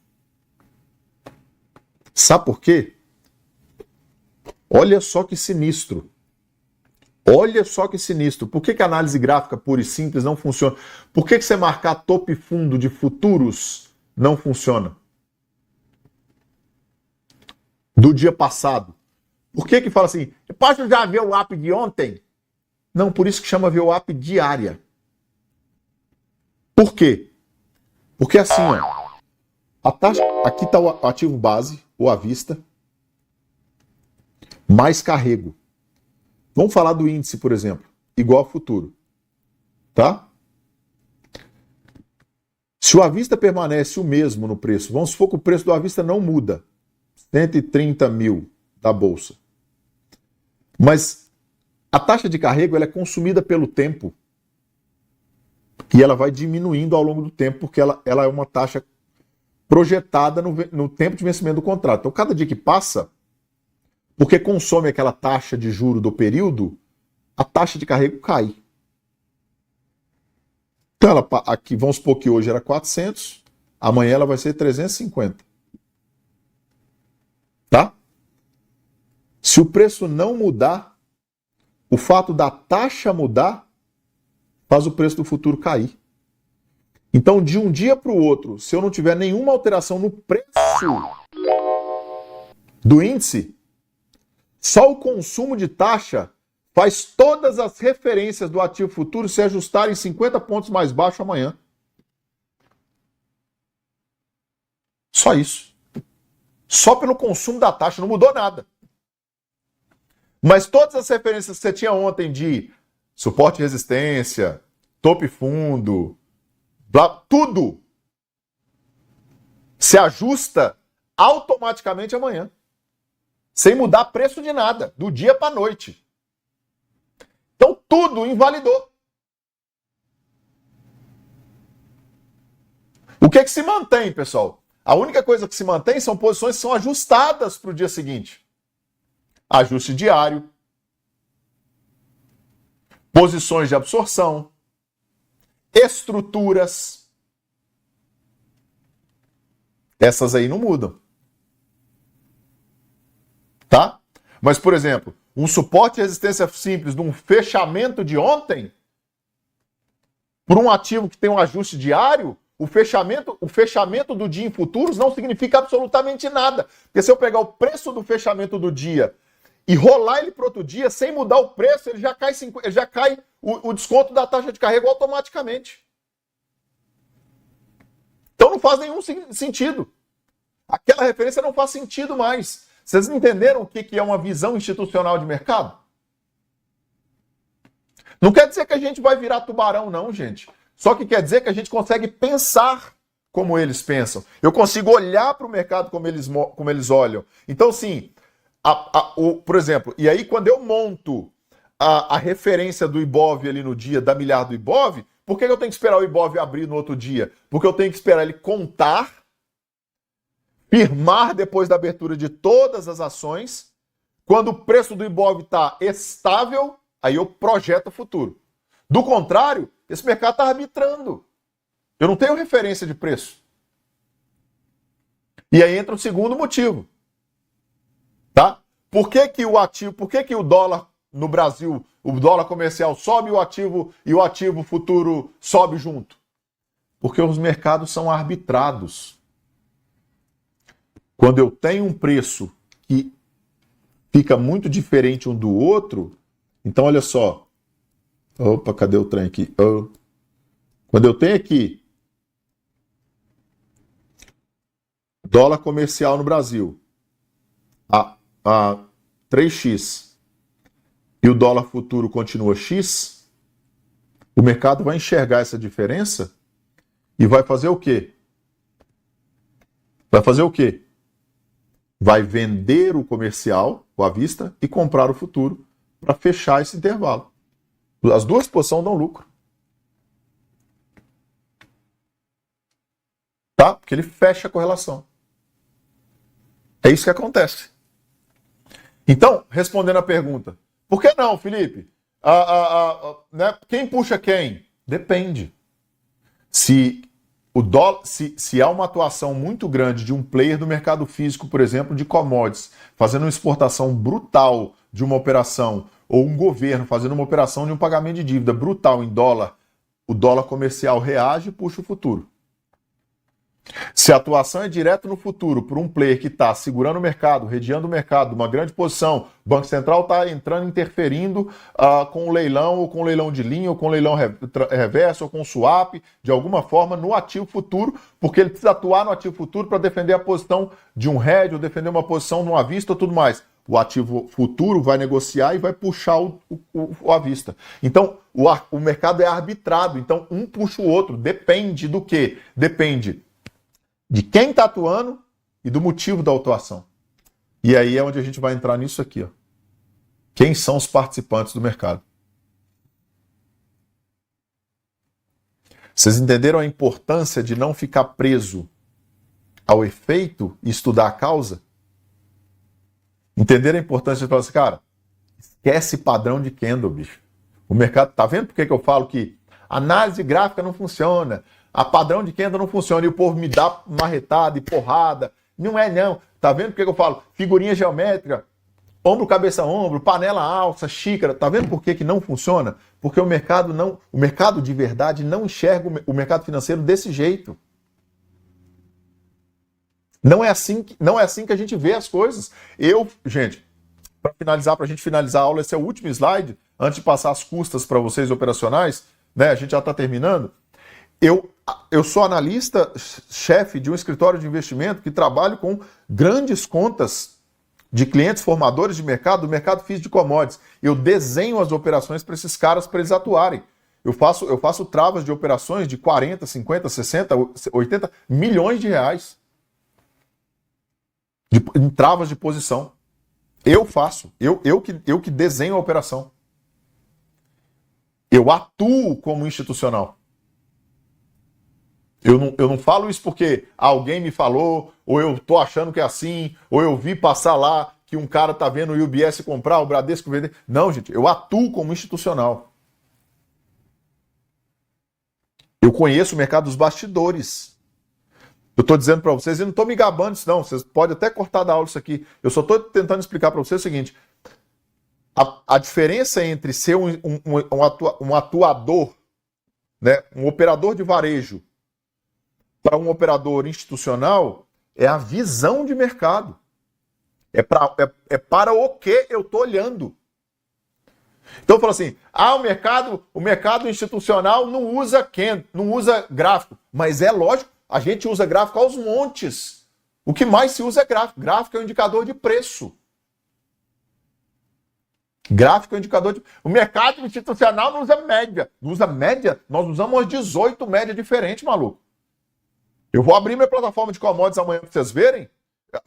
Sabe por quê? Olha só que sinistro. Olha só que sinistro. Por que a análise gráfica pura e simples não funciona? Por que você marcar topo e fundo de futuros não funciona? Do dia passado. Por que fala assim, posso já ver o app de ontem? Não, por isso que chama VWAP diária. Por quê? Porque assim, ó, a taxa, aqui está o ativo base, ou à vista, mais carrego. Vamos falar do índice, por exemplo, igual ao futuro. Tá? Se o à vista permanece o mesmo no preço, vamos supor que o preço do à vista não muda. 130 mil da Bolsa. Mas a taxa de carrego ela é consumida pelo tempo e ela vai diminuindo ao longo do tempo porque ela é uma taxa projetada no tempo de vencimento do contrato. Então, cada dia que passa, porque consome aquela taxa de juro do período, a taxa de carrego cai. Então, aqui, vamos supor que hoje era 400, amanhã ela vai ser 350. Tá? Se o preço não mudar, o fato da taxa mudar faz o preço do futuro cair. Então, de um dia para o outro, se eu não tiver nenhuma alteração no preço do índice, só o consumo de taxa faz todas as referências do ativo futuro se ajustarem 50 pontos mais baixo amanhã. Só isso. Só pelo consumo da taxa, não mudou nada. Mas todas as referências que você tinha ontem de suporte e resistência, topo e fundo, tudo se ajusta automaticamente amanhã. Sem mudar preço de nada, do dia para a noite. Então tudo invalidou. O que se mantém, pessoal? A única coisa que se mantém são posições que são ajustadas para o dia seguinte. Ajuste diário, posições de absorção, estruturas. Essas aí não mudam. Tá? Mas, por exemplo, um suporte e resistência simples de um fechamento de ontem, por um ativo que tem um ajuste diário, o fechamento do dia em futuros não significa absolutamente nada. Porque se eu pegar o preço do fechamento do dia e rolar ele para outro dia, sem mudar o preço, ele já cai o desconto da taxa de carrego automaticamente. Então não faz nenhum sentido. Aquela referência não faz sentido mais. Vocês entenderam o que é uma visão institucional de mercado? Não quer dizer que a gente vai virar tubarão, não, gente. Só que quer dizer que a gente consegue pensar como eles pensam. Eu consigo olhar para o mercado como eles olham. Então, sim, por exemplo, e aí quando eu monto a referência do Ibov ali no dia, da milhar do Ibov, por que eu tenho que esperar o Ibov abrir no outro dia? Porque eu tenho que esperar ele contar, firmar depois da abertura de todas as ações. Quando o preço do Ibov está estável, aí eu projeto o futuro. Do contrário, esse mercado está arbitrando. Eu não tenho referência de preço. E aí entra o segundo motivo. Tá? Por que o dólar no Brasil, o dólar comercial sobe e o ativo futuro sobe junto? Porque os mercados são arbitrados. Quando eu tenho um preço que fica muito diferente um do outro, então olha só. Opa, cadê o trem aqui? Quando eu tenho aqui dólar comercial no Brasil a 3x e o dólar futuro continua X, o mercado vai enxergar essa diferença e vai fazer o quê? Vai fazer o quê? Vai vender o comercial, o à vista, e comprar o futuro para fechar esse intervalo. As duas posições dão lucro. Tá? Porque ele fecha a correlação. É isso que acontece. Então, respondendo a pergunta, por que não, Felipe? Né? Quem puxa quem? Depende. Se há uma atuação muito grande de um player do mercado físico, por exemplo, de commodities, fazendo uma exportação brutal de uma operação, ou um governo fazendo uma operação de um pagamento de dívida brutal em dólar, o dólar comercial reage e puxa o futuro. Se a atuação é direto no futuro por um player que está segurando o mercado, redeando o mercado, uma grande posição, o Banco Central está entrando, interferindo com o leilão, ou com o leilão de linha, ou com o leilão reverso, ou com o swap, de alguma forma, no ativo futuro, porque ele precisa atuar no ativo futuro para defender a posição de um hedge, ou defender uma posição no à vista, ou tudo mais. O ativo futuro vai negociar e vai puxar o à vista. Então, o mercado é arbitrado, então um puxa o outro. Depende do quê? Depende de quem está atuando e do motivo da atuação. E aí é onde a gente vai entrar nisso aqui. Ó. Quem são os participantes do mercado? Vocês entenderam a importância de não ficar preso ao efeito e estudar a causa? Entenderam a importância de falar assim, cara, esquece padrão de candle, bicho. O mercado, tá vendo por que eu falo que análise gráfica não funciona? A padrão de candle não funciona e o povo me dá marretada e porrada. Não é não. Tá vendo por que eu falo? Figurinha geométrica, ombro, cabeça, ombro, panela, alça, xícara. Tá vendo por que não funciona? Porque o mercado de verdade não enxerga o mercado financeiro desse jeito. Não é assim que a gente vê as coisas. Gente, para a gente finalizar a aula, esse é o último slide, antes de passar as custas para vocês operacionais, né? A gente já está terminando. Eu sou analista, chefe de um escritório de investimento que trabalho com grandes contas de clientes formadores de mercado, do mercado físico de commodities. Eu desenho as operações para esses caras, para eles atuarem. Eu faço travas de operações de 40, 50, 60, 80 milhões de reais em travas de posição. Eu faço. Eu que desenho a operação. Eu atuo como institucional. Eu não falo isso porque alguém me falou, ou eu tô achando que é assim, ou eu vi passar lá que um cara tá vendo o UBS comprar, o Bradesco vender. Não, gente, eu atuo como institucional. Eu conheço o mercado dos bastidores. Eu estou dizendo para vocês, e não estou me gabando disso não, vocês podem até cortar da aula isso aqui. Eu só estou tentando explicar para vocês o seguinte, a diferença entre ser um atuador, né, um operador de varejo, para um operador institucional, é a visão de mercado. É para o que eu estou olhando. Então eu falo assim, o mercado institucional não usa gráfico. Mas é lógico, a gente usa gráfico aos montes. O que mais se usa é gráfico. Gráfico é um indicador de preço. Gráfico é um indicador de... O mercado institucional não usa média. Não usa média? Nós usamos umas 18 médias diferentes, maluco. Eu vou abrir minha plataforma de commodities amanhã para vocês verem,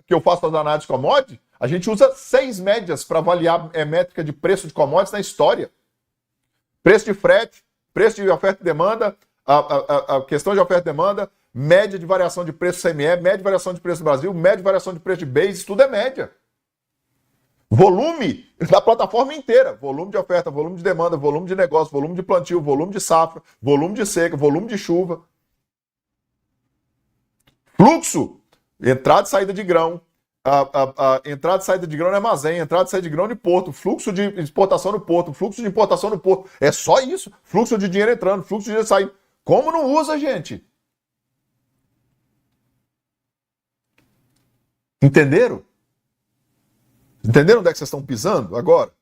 que eu faço as análises de commodities. A gente usa 6 médias para avaliar métrica de preço de commodities na história. Preço de frete, preço de oferta e demanda, a questão de oferta e demanda, média de variação de preço CME, média de variação de preço do Brasil, média de variação de preço de base, tudo é média. Volume da plataforma inteira. Volume de oferta, volume de demanda, volume de negócio, volume de plantio, volume de safra, volume de seca, volume de chuva. Fluxo, entrada e saída de grão, entrada e saída de grão no armazém, entrada e saída de grão de porto, fluxo de exportação no porto, fluxo de importação no porto. É só isso. Fluxo de dinheiro entrando, fluxo de dinheiro saindo. Como não usa, gente? Entenderam? Entenderam onde é que vocês estão pisando agora?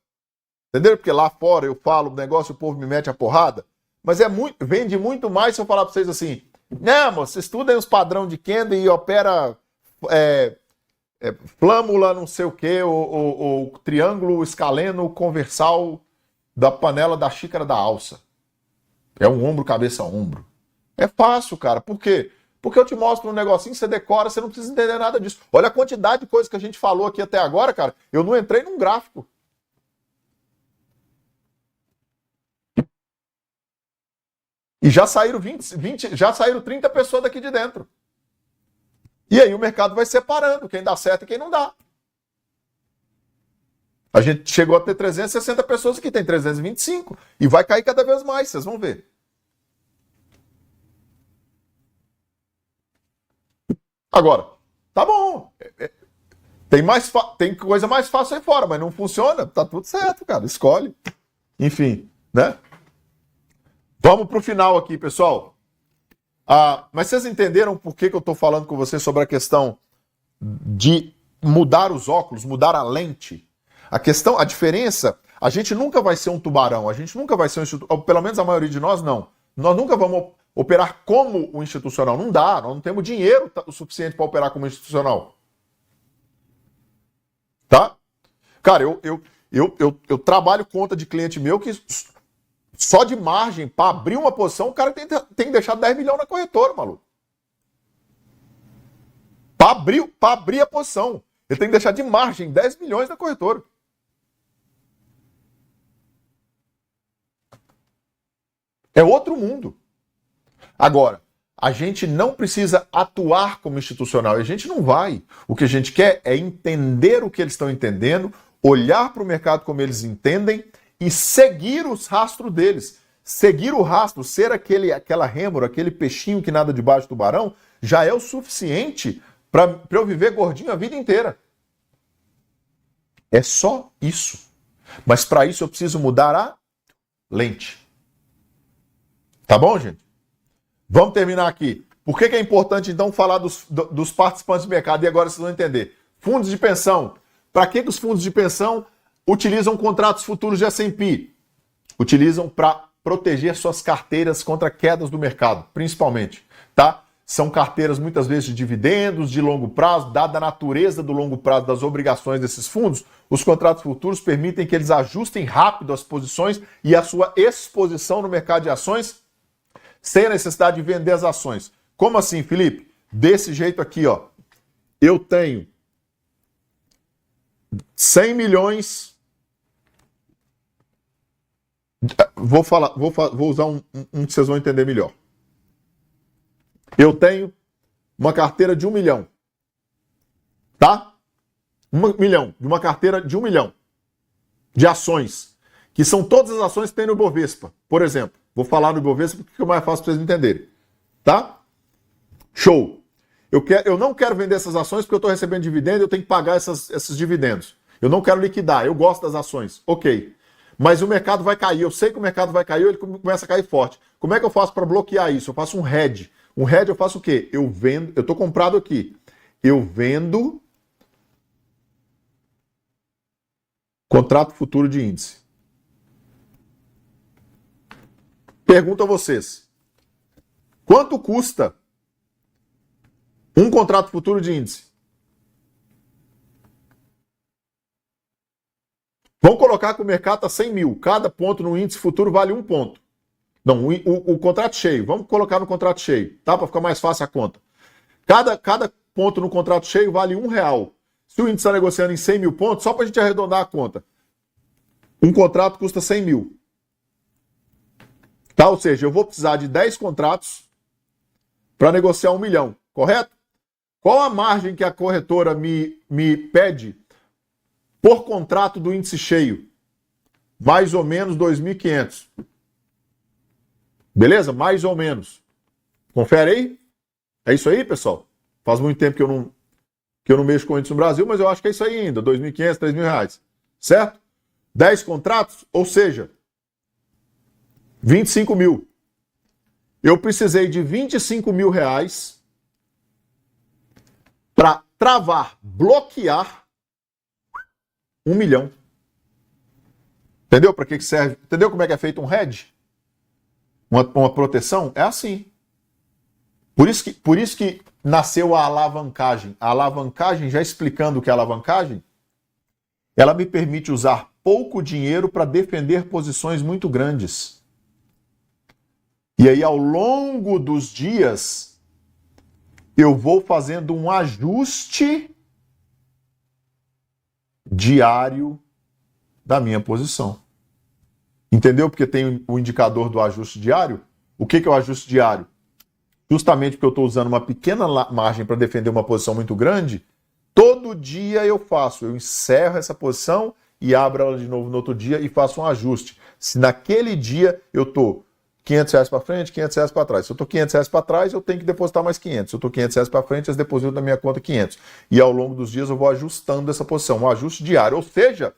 Entenderam? Porque lá fora eu falo o negócio, o povo me mete a porrada. Mas vende muito mais se eu falar para vocês assim: não, moço, vocês estudem os padrões de Kendo e opera flâmula não sei o que, o triângulo escaleno conversal da panela da xícara da alça. É um ombro, cabeça, ombro. É fácil, cara. Por quê? Porque eu te mostro um negocinho, você decora, você não precisa entender nada disso. Olha a quantidade de coisas que a gente falou aqui até agora, cara. Eu não entrei num gráfico. E já saíram 20, já saíram 30 pessoas daqui de dentro. E aí o mercado vai separando quem dá certo e quem não dá. A gente chegou a ter 360 pessoas aqui, tem 325. E vai cair cada vez mais, vocês vão ver. Agora, tá bom. Tem coisa mais fácil aí fora, mas não funciona. Tá tudo certo, cara. Escolhe. Enfim, né? Vamos pro final aqui, pessoal. Mas vocês entenderam por que eu tô falando com vocês sobre a questão de mudar os óculos, mudar a lente? A diferença, a gente nunca vai ser um tubarão, a gente nunca vai ser pelo menos a maioria de nós não. Nós nunca vamos operar como o institucional. Não dá, nós não temos dinheiro o suficiente para operar como institucional. Tá? Cara, eu trabalho conta de cliente meu que só de margem, para abrir uma posição, o cara tem que deixar 10 milhões na corretora, maluco. Para abrir a posição, ele tem que deixar de margem 10 milhões na corretora. É outro mundo. Agora, a gente não precisa atuar como institucional, a gente não vai. O que a gente quer é entender o que eles estão entendendo, olhar para o mercado como eles entendem e seguir os rastros deles. Seguir o rastro, ser aquela rêmora, aquele peixinho que nada debaixo do tubarão, já é o suficiente para eu viver gordinho a vida inteira. É só isso. Mas para isso eu preciso mudar a lente. Tá bom, gente? Vamos terminar aqui. Por que é importante, então, falar dos participantes do mercado? E agora vocês vão entender. Fundos de pensão. Para que os fundos de pensão utilizam contratos futuros de S&P? Utilizam para proteger suas carteiras contra quedas do mercado, principalmente. Tá? São carteiras, muitas vezes, de dividendos, de longo prazo. Dada a natureza do longo prazo das obrigações desses fundos, os contratos futuros permitem que eles ajustem rápido as posições e a sua exposição no mercado de ações sem a necessidade de vender as ações. Como assim, Felipe? Desse jeito aqui, ó. Eu tenho 100 milhões... Vou usar um que vocês vão entender melhor. Eu tenho uma carteira de 1 milhão. Tá? 1 milhão. De uma carteira de 1 milhão. De ações. Que são todas as ações que tem no Ibovespa. Por exemplo. Vou falar no Ibovespa porque é mais fácil para vocês entenderem. Tá? Show. Eu não quero vender essas ações porque eu estou recebendo dividendo e eu tenho que pagar esses dividendos. Eu não quero liquidar. Eu gosto das ações. Ok. Mas o mercado vai cair. Eu sei que o mercado vai cair, ele começa a cair forte. Como é que eu faço para bloquear isso? Eu faço um hedge. Um hedge eu faço o quê? Eu vendo, eu estou comprado aqui. Eu vendo contrato futuro de índice. Pergunto a vocês. Quanto custa um contrato futuro de índice? Vamos colocar que o mercado está 100 mil. Cada ponto no índice futuro vale 1 ponto. Não, o contrato cheio. Vamos colocar no contrato cheio, tá? Para ficar mais fácil a conta. Cada ponto no contrato cheio vale R$1. Se o índice está negociando em 100 mil pontos, só para a gente arredondar a conta, um contrato custa 100 mil. Tá? Ou seja, eu vou precisar de 10 contratos para negociar 1 milhão, correto? Qual a margem que a corretora me pede por contrato do índice cheio? Mais ou menos 2.500. Beleza? Mais ou menos. Confere aí. É isso aí, pessoal? Faz muito tempo que eu não mexo com índice no Brasil, mas eu acho que é isso aí ainda. 2.500, R$3.000. Certo? 10 contratos, ou seja, 25 mil. Eu precisei de 25 mil reais para travar, bloquear 1 milhão. Entendeu para que serve? Entendeu como é que é feito um hedge? Uma proteção? É assim. Por isso que nasceu a alavancagem. A alavancagem, já explicando o que é alavancagem, ela me permite usar pouco dinheiro para defender posições muito grandes. E aí, ao longo dos dias, eu vou fazendo um ajuste diário da minha posição. Entendeu? Porque tem o indicador do ajuste diário. O que é o ajuste diário? Justamente porque eu estou usando uma pequena margem para defender uma posição muito grande, todo dia eu encerro essa posição e abro ela de novo no outro dia e faço um ajuste. Se naquele dia eu estou R$500 para frente, R$500 para trás. Se eu estou R$500 para trás, eu tenho que depositar mais 500. Se eu estou R$500 para frente, eu deposito na minha conta 500. E ao longo dos dias eu vou ajustando essa posição, um ajuste diário. Ou seja,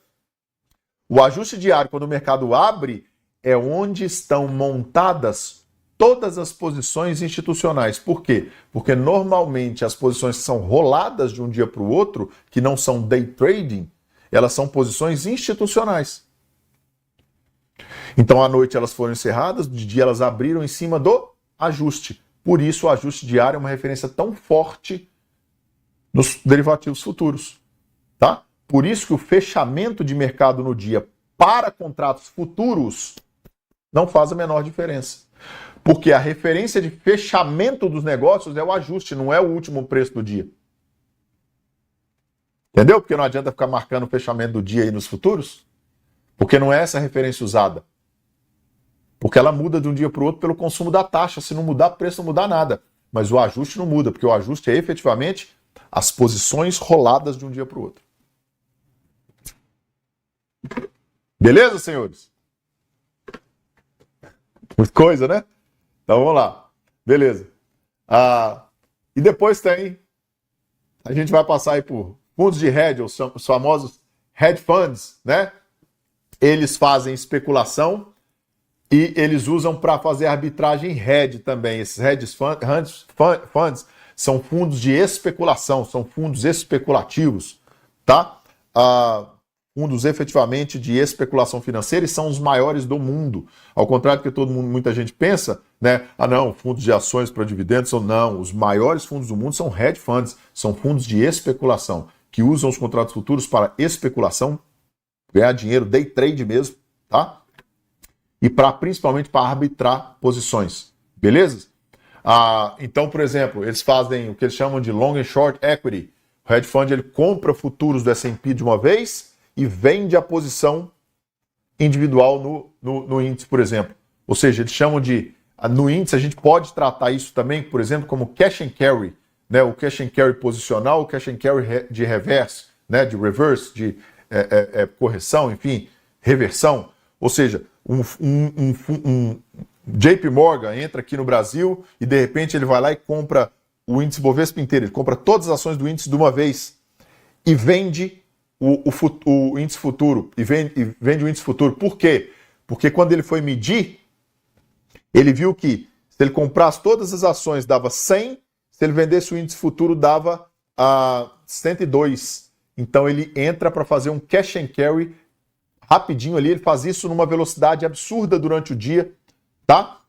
o ajuste diário, quando o mercado abre, é onde estão montadas todas as posições institucionais. Por quê? Porque normalmente as posições que são roladas de um dia para o outro, que não são day trading, elas são posições institucionais. Então à noite elas foram encerradas, de dia elas abriram em cima do ajuste. Por isso o ajuste diário é uma referência tão forte nos derivativos futuros. Tá? Por isso que o fechamento de mercado no dia para contratos futuros não faz a menor diferença. Porque a referência de fechamento dos negócios é o ajuste, não é o último preço do dia. Entendeu? Porque não adianta ficar marcando o fechamento do dia aí nos futuros. Porque não é essa a referência usada. Porque ela muda de um dia para o outro pelo consumo da taxa. Se não mudar o preço, não mudar nada. Mas o ajuste não muda, porque o ajuste é efetivamente as posições roladas de um dia para o outro. Beleza, senhores? Muita coisa, né? Então vamos lá. Beleza. E depois tem... A gente vai passar aí por fundos de hedge, os famosos hedge funds, né? Eles fazem especulação e eles usam para fazer arbitragem hedge também. Esses hedge funds são fundos de especulação, são fundos especulativos, tá? Fundos efetivamente de especulação financeira e são os maiores do mundo. Ao contrário do que muita gente pensa, né? Não, fundos de ações para dividendos não. Os maiores fundos do mundo são hedge funds, são fundos de especulação, que usam os contratos futuros para especulação, ganhar dinheiro, day trade mesmo, tá? E principalmente para arbitrar posições, beleza? Então, por exemplo, eles fazem o que eles chamam de long and short equity. O hedge fund ele compra futuros do S&P de uma vez e vende a posição individual no índice, por exemplo. Ou seja, eles chamam de... No índice a gente pode tratar isso também, por exemplo, como cash and carry, né? O cash and carry posicional, o cash and carry de reverse, né? De reverse, de correção, enfim, reversão. Ou seja, um JP Morgan entra aqui no Brasil e de repente ele vai lá e compra o índice Bovespa inteiro, ele compra todas as ações do índice de uma vez e vende o índice futuro, e vende o índice futuro. Por quê? Porque quando ele foi medir, ele viu que se ele comprasse todas as ações dava 100, se ele vendesse o índice futuro dava 102. Então ele entra para fazer um cash and carry rapidinho ali, ele faz isso numa velocidade absurda durante o dia, tá?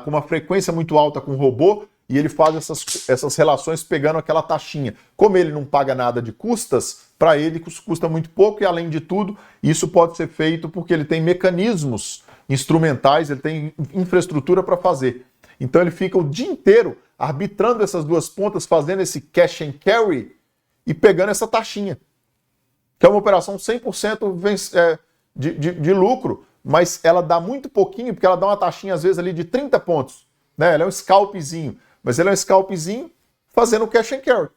Com uma frequência muito alta com o robô, e ele faz essas relações pegando aquela taxinha. Como ele não paga nada de custas, para ele custa muito pouco e, além de tudo, isso pode ser feito porque ele tem mecanismos instrumentais, ele tem infraestrutura para fazer. Então ele fica o dia inteiro arbitrando essas duas pontas, fazendo esse cash and carry e pegando essa taxinha. Que é uma operação 100% de lucro, mas ela dá muito pouquinho, porque ela dá uma taxinha às vezes ali de 30 pontos. Né? Ela é um scalpzinho, mas ela é um scalpzinho fazendo cash and carry.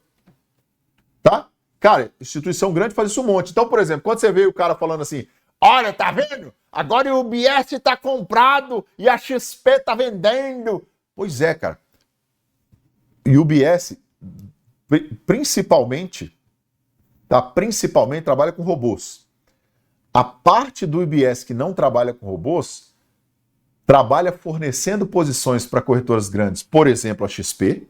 Tá? Cara, instituição grande faz isso um monte. Então, por exemplo, quando você vê o cara falando assim, olha, tá vendo? Agora o UBS tá comprado e a XP tá vendendo. Pois é, cara. E o UBS, principalmente trabalha com robôs. A parte do UBS que não trabalha com robôs, trabalha fornecendo posições para corretoras grandes, por exemplo, a XP,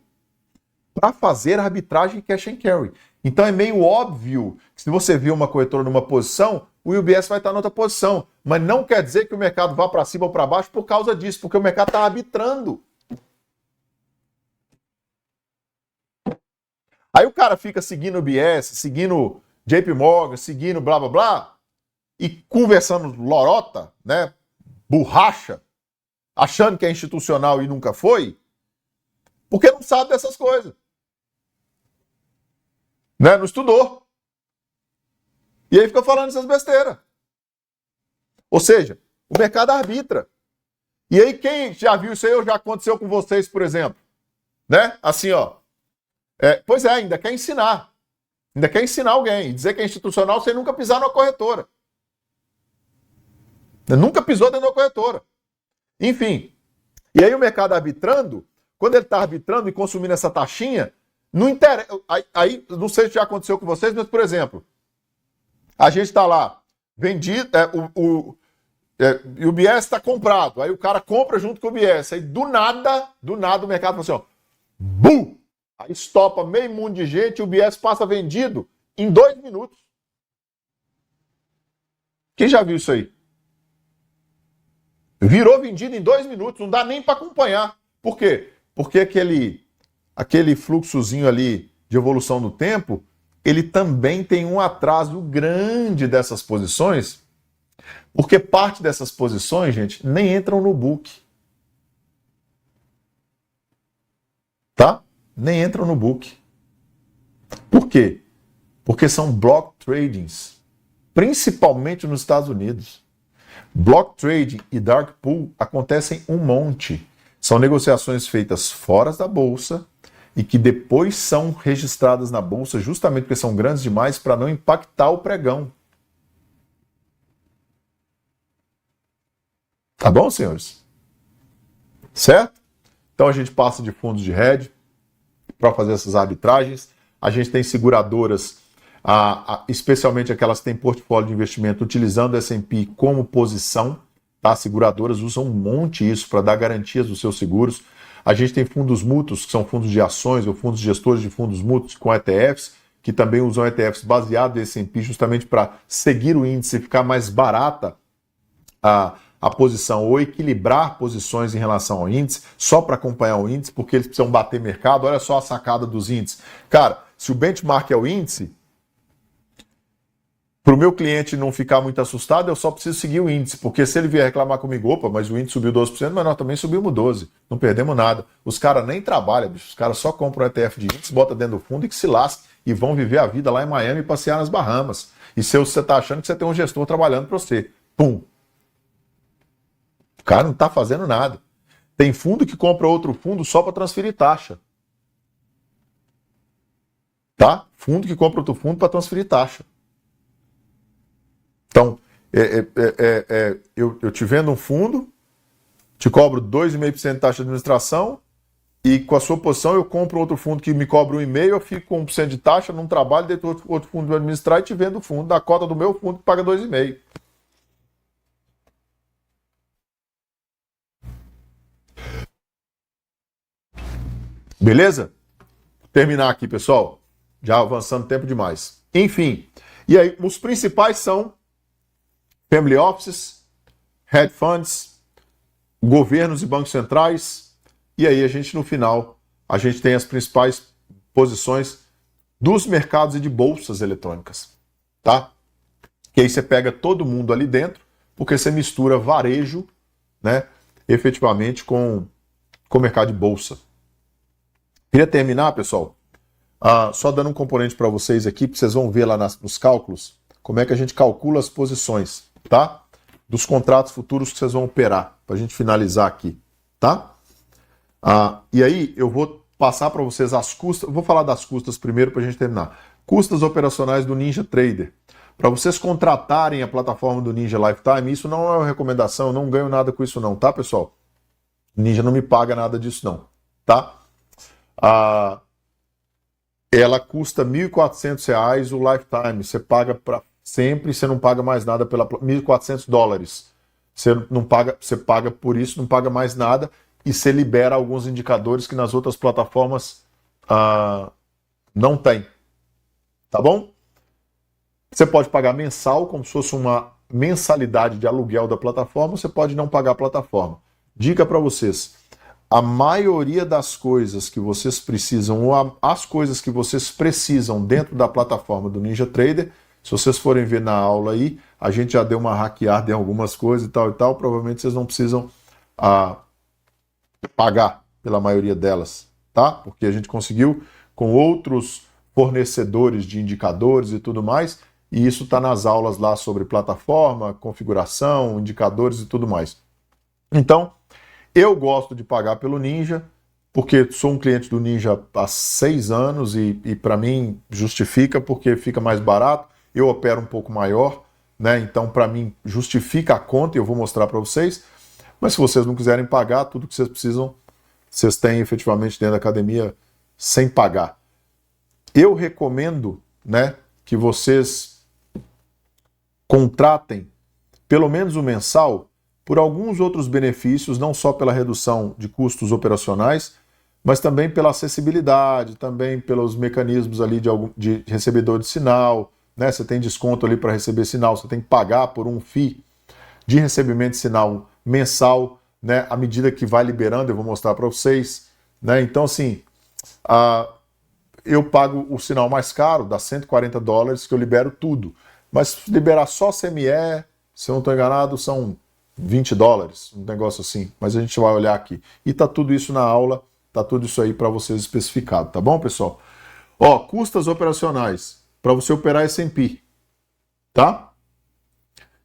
para fazer arbitragem cash and carry. Então é meio óbvio que se você vê uma corretora numa posição, o UBS vai estar em outra posição. Mas não quer dizer que o mercado vá para cima ou para baixo por causa disso, porque o mercado está arbitrando. Aí o cara fica seguindo o UBS, seguindo JP Morgan, seguindo blá blá blá, e conversando lorota, né, borracha, achando que é institucional e nunca foi, porque não sabe dessas coisas. Né? Não estudou. E aí fica falando essas besteiras. Ou seja, o mercado arbitra. E aí quem já viu isso aí ou já aconteceu com vocês, por exemplo? Né? Assim, ó. Pois é, ainda quer ensinar. Ainda quer ensinar alguém. Dizer que é institucional sem nunca pisar numa corretora. Nunca pisou dentro da corretora. Enfim. E aí o mercado arbitrando, quando ele está arbitrando e consumindo essa taxinha, não interessa. Aí, não sei se já aconteceu com vocês, mas, por exemplo, a gente está lá, vendido, o UBS está comprado, aí o cara compra junto com o UBS, aí do nada o mercado fala assim, ó, bum! Aí estopa meio mundo de gente, o UBS passa vendido em 2 minutos. Quem já viu isso aí? Virou vendido em 2 minutos, não dá nem para acompanhar. Por quê? Porque aquele fluxozinho ali de evolução no tempo, ele também tem um atraso grande dessas posições, porque parte dessas posições, gente, nem entram no book. Tá? Nem entram no book. Por quê? Porque são block tradings, principalmente nos Estados Unidos. Block trading e dark pool acontecem um monte. São negociações feitas fora da bolsa e que depois são registradas na bolsa justamente porque são grandes demais para não impactar o pregão. Tá bom, senhores? Certo? Então a gente passa de fundos de hedge para fazer essas arbitragens. A gente tem seguradoras, especialmente aquelas que têm portfólio de investimento, utilizando o S&P como posição. Tá? As seguradoras usam um monte isso para dar garantias dos seus seguros. A gente tem fundos mútuos, que são fundos de ações ou fundos gestores de fundos mútuos com ETFs, que também usam ETFs baseados em S&P justamente para seguir o índice e ficar mais barata a posição ou equilibrar posições em relação ao índice, só para acompanhar o índice, porque eles precisam bater mercado. Olha só a sacada dos índices. Cara, se o benchmark é o índice, para o meu cliente não ficar muito assustado, eu só preciso seguir o índice, porque se ele vier reclamar comigo, opa, mas o índice subiu 12%, mas nós também subimos 12%, não perdemos nada. Os caras nem trabalham, bicho. Os caras só compram um ETF de índice, botam dentro do fundo e que se lasque, e vão viver a vida lá em Miami e passear nas Bahamas. E se você está achando que você tem um gestor trabalhando para você, pum. O cara não está fazendo nada. Tem fundo que compra outro fundo só para transferir taxa. Tá? Fundo que compra outro fundo para transferir taxa. Então, eu te vendo um fundo, te cobro 2,5% de taxa de administração e com a sua posição eu compro outro fundo que me cobra 1,5%, eu fico com 1% de taxa, não trabalho, deito outro fundo para administrar e te vendo o fundo da cota do meu fundo que paga 2,5%. Beleza? Terminar aqui, pessoal. Já avançando tempo demais. Enfim, e aí os principais são family offices, hedge funds, governos e bancos centrais. E aí a gente no final a gente tem as principais posições dos mercados e de bolsas eletrônicas, tá? Que aí você pega todo mundo ali dentro, porque você mistura varejo, né, efetivamente com o mercado de bolsa. Queria terminar, pessoal, só dando um componente para vocês aqui, porque vocês vão ver lá nos cálculos como é que a gente calcula as posições, tá? Dos contratos futuros que vocês vão operar, para a gente finalizar aqui, tá? E aí eu vou passar para vocês as custas, vou falar das custas primeiro para a gente terminar. Custas operacionais do NinjaTrader. Para vocês contratarem a plataforma do Ninja Lifetime, isso não é uma recomendação, eu não ganho nada com isso não, tá, pessoal? Ninja não me paga nada disso não, tá? Ela custa R$ 1.400 o Lifetime, você paga para sempre, você não paga mais nada pela $1.400. Você paga por isso, não paga mais nada e você libera alguns indicadores que nas outras plataformas não tem, tá bom? Você pode pagar mensal, como se fosse uma mensalidade de aluguel da plataforma, você pode não pagar a plataforma. Dica para vocês, a maioria das coisas que vocês precisam, ou as coisas que vocês precisam dentro da plataforma do NinjaTrader, se vocês forem ver na aula aí, a gente já deu uma hackeada em algumas coisas e tal, provavelmente vocês não precisam pagar pela maioria delas, tá? Porque a gente conseguiu com outros fornecedores de indicadores e tudo mais, e isso está nas aulas lá sobre plataforma, configuração, indicadores e tudo mais. Então, eu gosto de pagar pelo Ninja, porque sou um cliente do Ninja há 6 anos e para mim justifica, porque fica mais barato, eu opero um pouco maior, né? Então, para mim, justifica a conta e eu vou mostrar para vocês. Mas se vocês não quiserem pagar, tudo que vocês precisam, vocês têm efetivamente dentro da academia sem pagar. Eu recomendo, né, que vocês contratem pelo menos o mensal por alguns outros benefícios, não só pela redução de custos operacionais, mas também pela acessibilidade, também pelos mecanismos ali de recebedor de sinal, né? Você tem desconto ali para receber sinal, você tem que pagar por um FII de recebimento de sinal mensal, né? À medida que vai liberando, eu vou mostrar para vocês, né? Então, assim, eu pago o sinal mais caro, dá $140, que eu libero tudo. Mas se liberar só CME, se eu não estou enganado, são $20, um negócio assim. Mas a gente vai olhar aqui. E tá tudo isso na aula, tá tudo isso aí para vocês especificado, tá bom, pessoal? Ó, custas operacionais para você operar S&P, tá?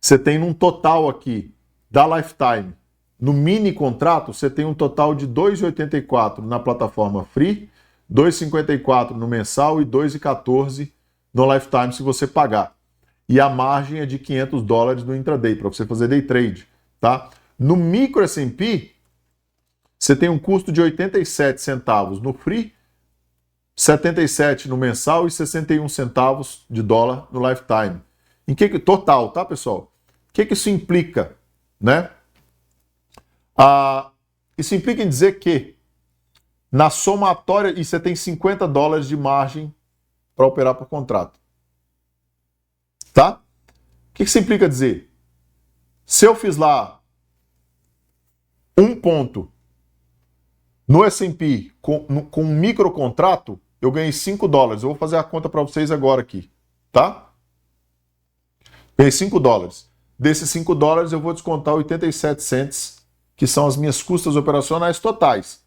Você tem um total aqui da Lifetime. No mini contrato, você tem um total de R$ 2,84 na plataforma Free, R$ 2,54 no mensal e R$ 2,14 no Lifetime se você pagar. E a margem é de $500 no intraday, para você fazer day trade, tá? No micro S&P, você tem um custo de 87 centavos no Free, 77 no mensal e 61 centavos de dólar no Lifetime. Em que total, tá, pessoal? O que isso implica, né? Isso implica em dizer que na somatória, e você tem $50 de margem para operar por contrato. Tá? O que isso implica dizer? Se eu fiz lá um ponto no S&P com um micro contrato, eu ganhei $5. Eu vou fazer a conta para vocês agora aqui, tá? Ganhei $5. Desses $5 eu vou descontar 87 cents, que são as minhas custas operacionais totais.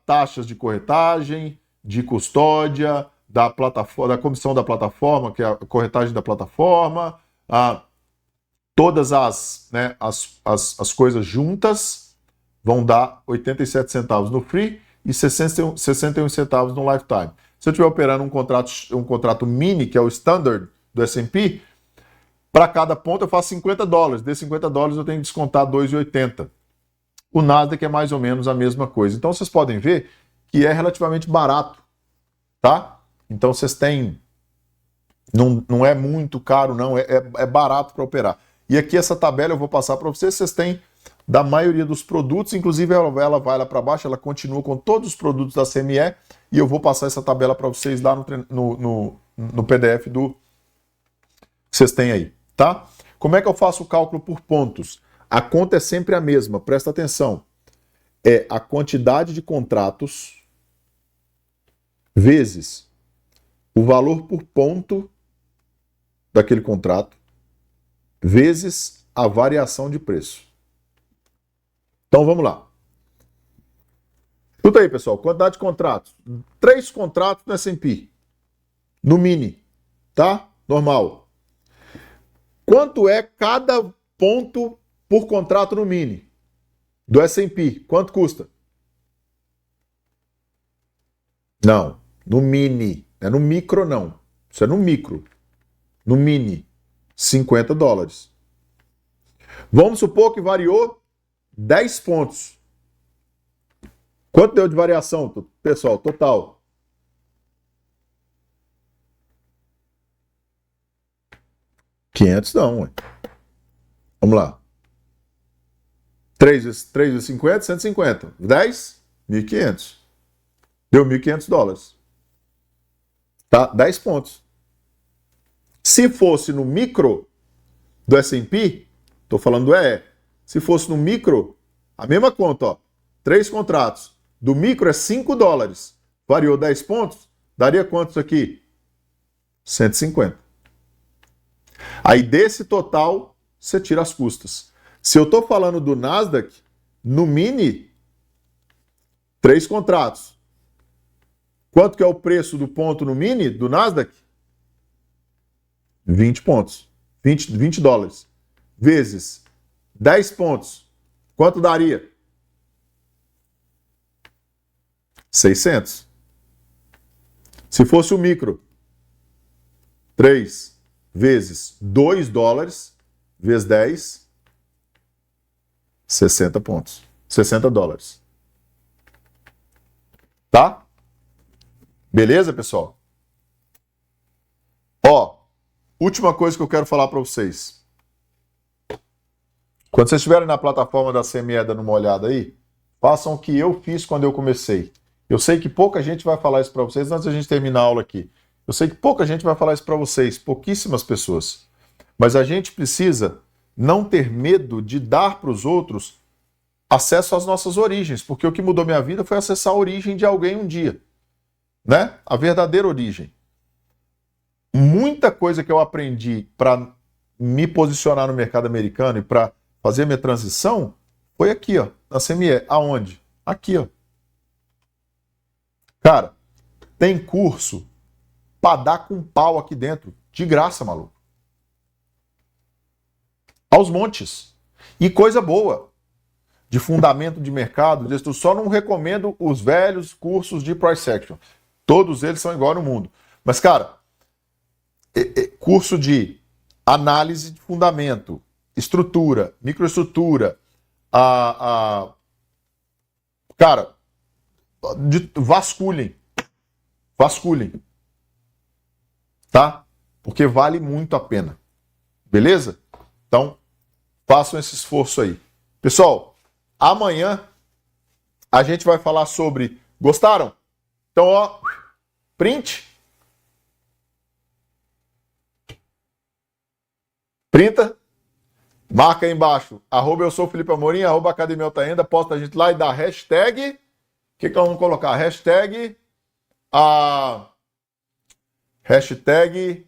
Taxas de corretagem, de custódia, da comissão da plataforma, que é a corretagem da plataforma, todas as coisas juntas vão dar 87 centavos no Free e 61 centavos no Lifetime. Se eu estiver operando um contrato mini, que é o Standard do S&P, para cada ponto eu faço $50. Desses $50 eu tenho que descontar 2,80. O Nasdaq é mais ou menos a mesma coisa. Então vocês podem ver que é relativamente barato, tá? Então vocês têm... Não é muito caro, não. É barato para operar. E aqui essa tabela eu vou passar para vocês. Vocês têm da maioria dos produtos. Inclusive ela vai lá para baixo. Ela continua com todos os produtos da CME. E eu vou passar essa tabela para vocês lá no PDF que vocês têm aí, tá? Como é que eu faço o cálculo por pontos? A conta é sempre a mesma. Presta atenção. É a quantidade de contratos vezes o valor por ponto daquele contrato, vezes a variação de preço. Então vamos lá. Escuta aí, pessoal. Quantidade de contratos. 3 contratos no S&P. No mini. Tá? Normal. Quanto é cada ponto por contrato no mini? Do S&P. Quanto custa? Não. No mini. Não é no micro, não. Isso é no micro. No mini. $50. Vamos supor que variou 10 pontos. Quanto deu de variação, pessoal, total? $500 não, ué. Vamos lá. 3 vezes 50, 150. 10, 1.500. Deu $1.500. Tá? 10 pontos. Se fosse no micro do S&P, tô falando do EE. Se fosse no micro, a mesma conta, ó. 3 contratos. Do micro é $5. Variou 10 pontos, daria quantos aqui? 150. Aí desse total, você tira as custas. Se eu estou falando do Nasdaq, no mini, 3 contratos. Quanto que é o preço do ponto no mini do Nasdaq? 20 pontos. $20. Vezes 10 pontos. Quanto daria? 600. Se fosse o micro, 3 vezes $2, vezes 10, 60 pontos. $60. Tá? Beleza, pessoal? Ó, última coisa que eu quero falar para vocês. Quando vocês estiverem na plataforma da CME dando uma olhada aí, façam o que eu fiz quando eu comecei. Eu sei que pouca gente vai falar isso para vocês antes da gente terminar a aula aqui. Eu sei que pouca gente vai falar isso para vocês, pouquíssimas pessoas. Mas a gente precisa não ter medo de dar para os outros acesso às nossas origens, porque o que mudou minha vida foi acessar a origem de alguém um dia, né? A verdadeira origem. Muita coisa que eu aprendi para me posicionar no mercado americano e para fazer minha transição foi aqui, ó, na CME. Aonde? Aqui, ó. Cara, tem curso para dar com pau aqui dentro, de graça, maluco. Aos montes. E coisa boa. De fundamento de mercado, eu só não recomendo os velhos cursos de price action. Todos eles são igual no mundo. Mas, cara, curso de análise de fundamento, estrutura, microestrutura, cara, vasculhem. Vasculhem. Tá? Porque vale muito a pena. Beleza? Então, façam esse esforço aí. Pessoal, amanhã a gente vai falar sobre... Gostaram? Então, ó, print. Printa. Marca aí embaixo. @eu sou Felipe Amorim, @Academia Alta Renda. Posta a gente lá e dá hashtag. O que nós vamos colocar? Hashtag... Hashtag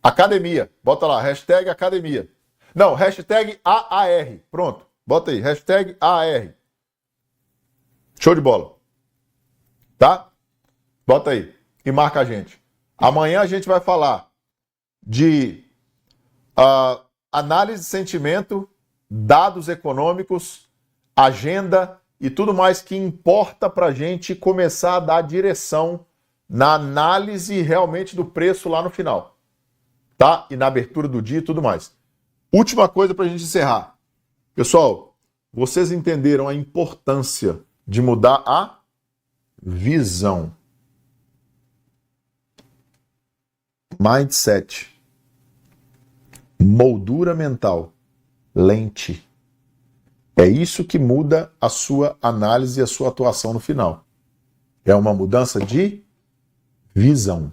academia. Bota lá, hashtag academia. Não, hashtag AAR. Pronto, bota aí, hashtag AAR. Show de bola. Tá? Bota aí e marca a gente. Amanhã a gente vai falar de análise de sentimento, dados econômicos, agenda e tudo mais que importa para a gente começar a dar direção na análise realmente do preço lá no final, tá? E na abertura do dia e tudo mais. Última coisa para a gente encerrar. Pessoal, vocês entenderam a importância de mudar a visão. Mindset. Moldura mental. Lente. É isso que muda a sua análise e a sua atuação no final. É uma mudança de visão.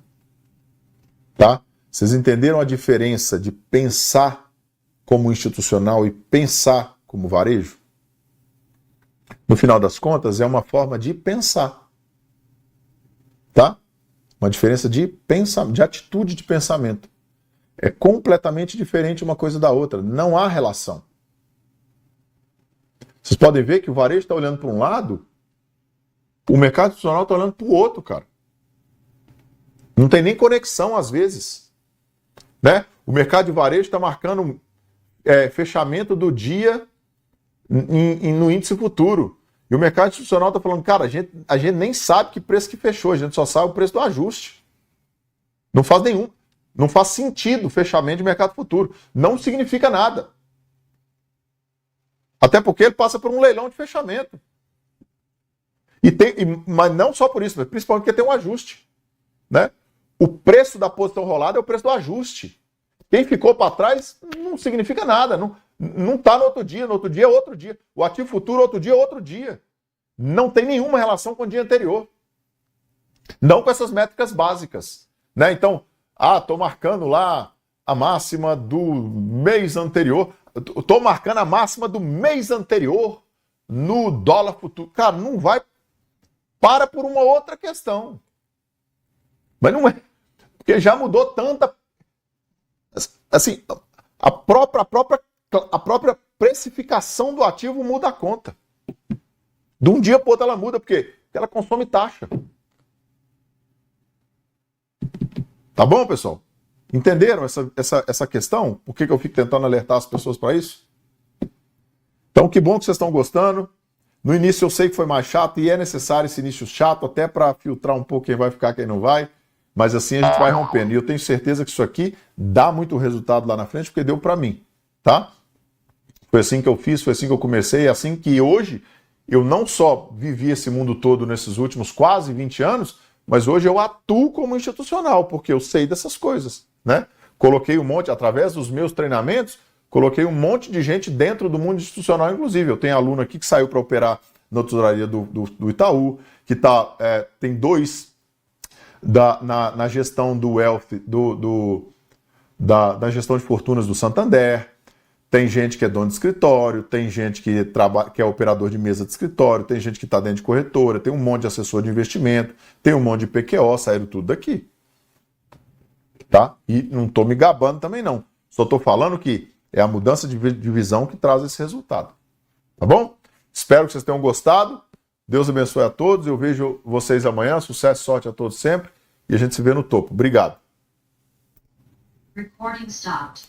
Tá? Vocês entenderam a diferença de pensar como institucional e pensar como varejo? No final das contas, é uma forma de pensar. Uma diferença de atitude de pensamento. É completamente diferente uma coisa da outra. Não há relação. Vocês podem ver que o varejo está olhando para um lado, o mercado institucional está olhando para o outro, cara. Não tem nem conexão às vezes. Né? O mercado de varejo está marcando fechamento do dia no índice futuro. E o mercado institucional está falando, cara, a gente nem sabe que preço que fechou, a gente só sabe o preço do ajuste. Não faz sentido o fechamento de mercado futuro. Não significa nada. Até porque ele passa por um leilão de fechamento. Mas não só por isso, mas principalmente porque tem um ajuste. Né? O preço da posição rolada é o preço do ajuste. Quem ficou para trás não significa nada. Não está no outro dia é outro dia. O ativo futuro, outro dia é outro dia. Não tem nenhuma relação com o dia anterior. Não com essas métricas básicas. Né? Então, estou marcando lá a máxima do mês anterior. Estou marcando a máxima do mês anterior no dólar futuro. Cara, não vai. Para por uma outra questão. Mas não é. Porque já mudou tanta. Assim, a própria precificação do ativo muda a conta. De um dia para o outro ela muda, porque ela consome taxa. Tá bom, pessoal? Entenderam essa questão? Por que eu fico tentando alertar as pessoas para isso? Então, que bom que vocês estão gostando. No início eu sei que foi mais chato, e é necessário esse início chato, até para filtrar um pouco quem vai ficar, quem não vai. Mas assim a gente vai rompendo. E eu tenho certeza que isso aqui dá muito resultado lá na frente, porque deu para mim, tá? Foi assim que eu fiz, foi assim que eu comecei, é assim que hoje eu não só vivi esse mundo todo nesses últimos quase 20 anos, mas hoje eu atuo como institucional, porque eu sei dessas coisas, né? Coloquei um monte, através dos meus treinamentos, coloquei um monte de gente dentro do mundo institucional, inclusive. Eu tenho aluno aqui que saiu para operar na tesouraria do Itaú, que tem dois na gestão do wealth, da gestão de fortunas do Santander. Tem gente que é dono de escritório, tem gente que é operador de mesa de escritório, tem gente que está dentro de corretora, tem um monte de assessor de investimento, tem um monte de PQO, saíram tudo daqui. Tá? E não estou me gabando também não. Só estou falando que é a mudança de visão que traz esse resultado. Tá bom? Espero que vocês tenham gostado. Deus abençoe a todos. Eu vejo vocês amanhã. Sucesso e sorte a todos sempre. E a gente se vê no topo. Obrigado. Recording stopped.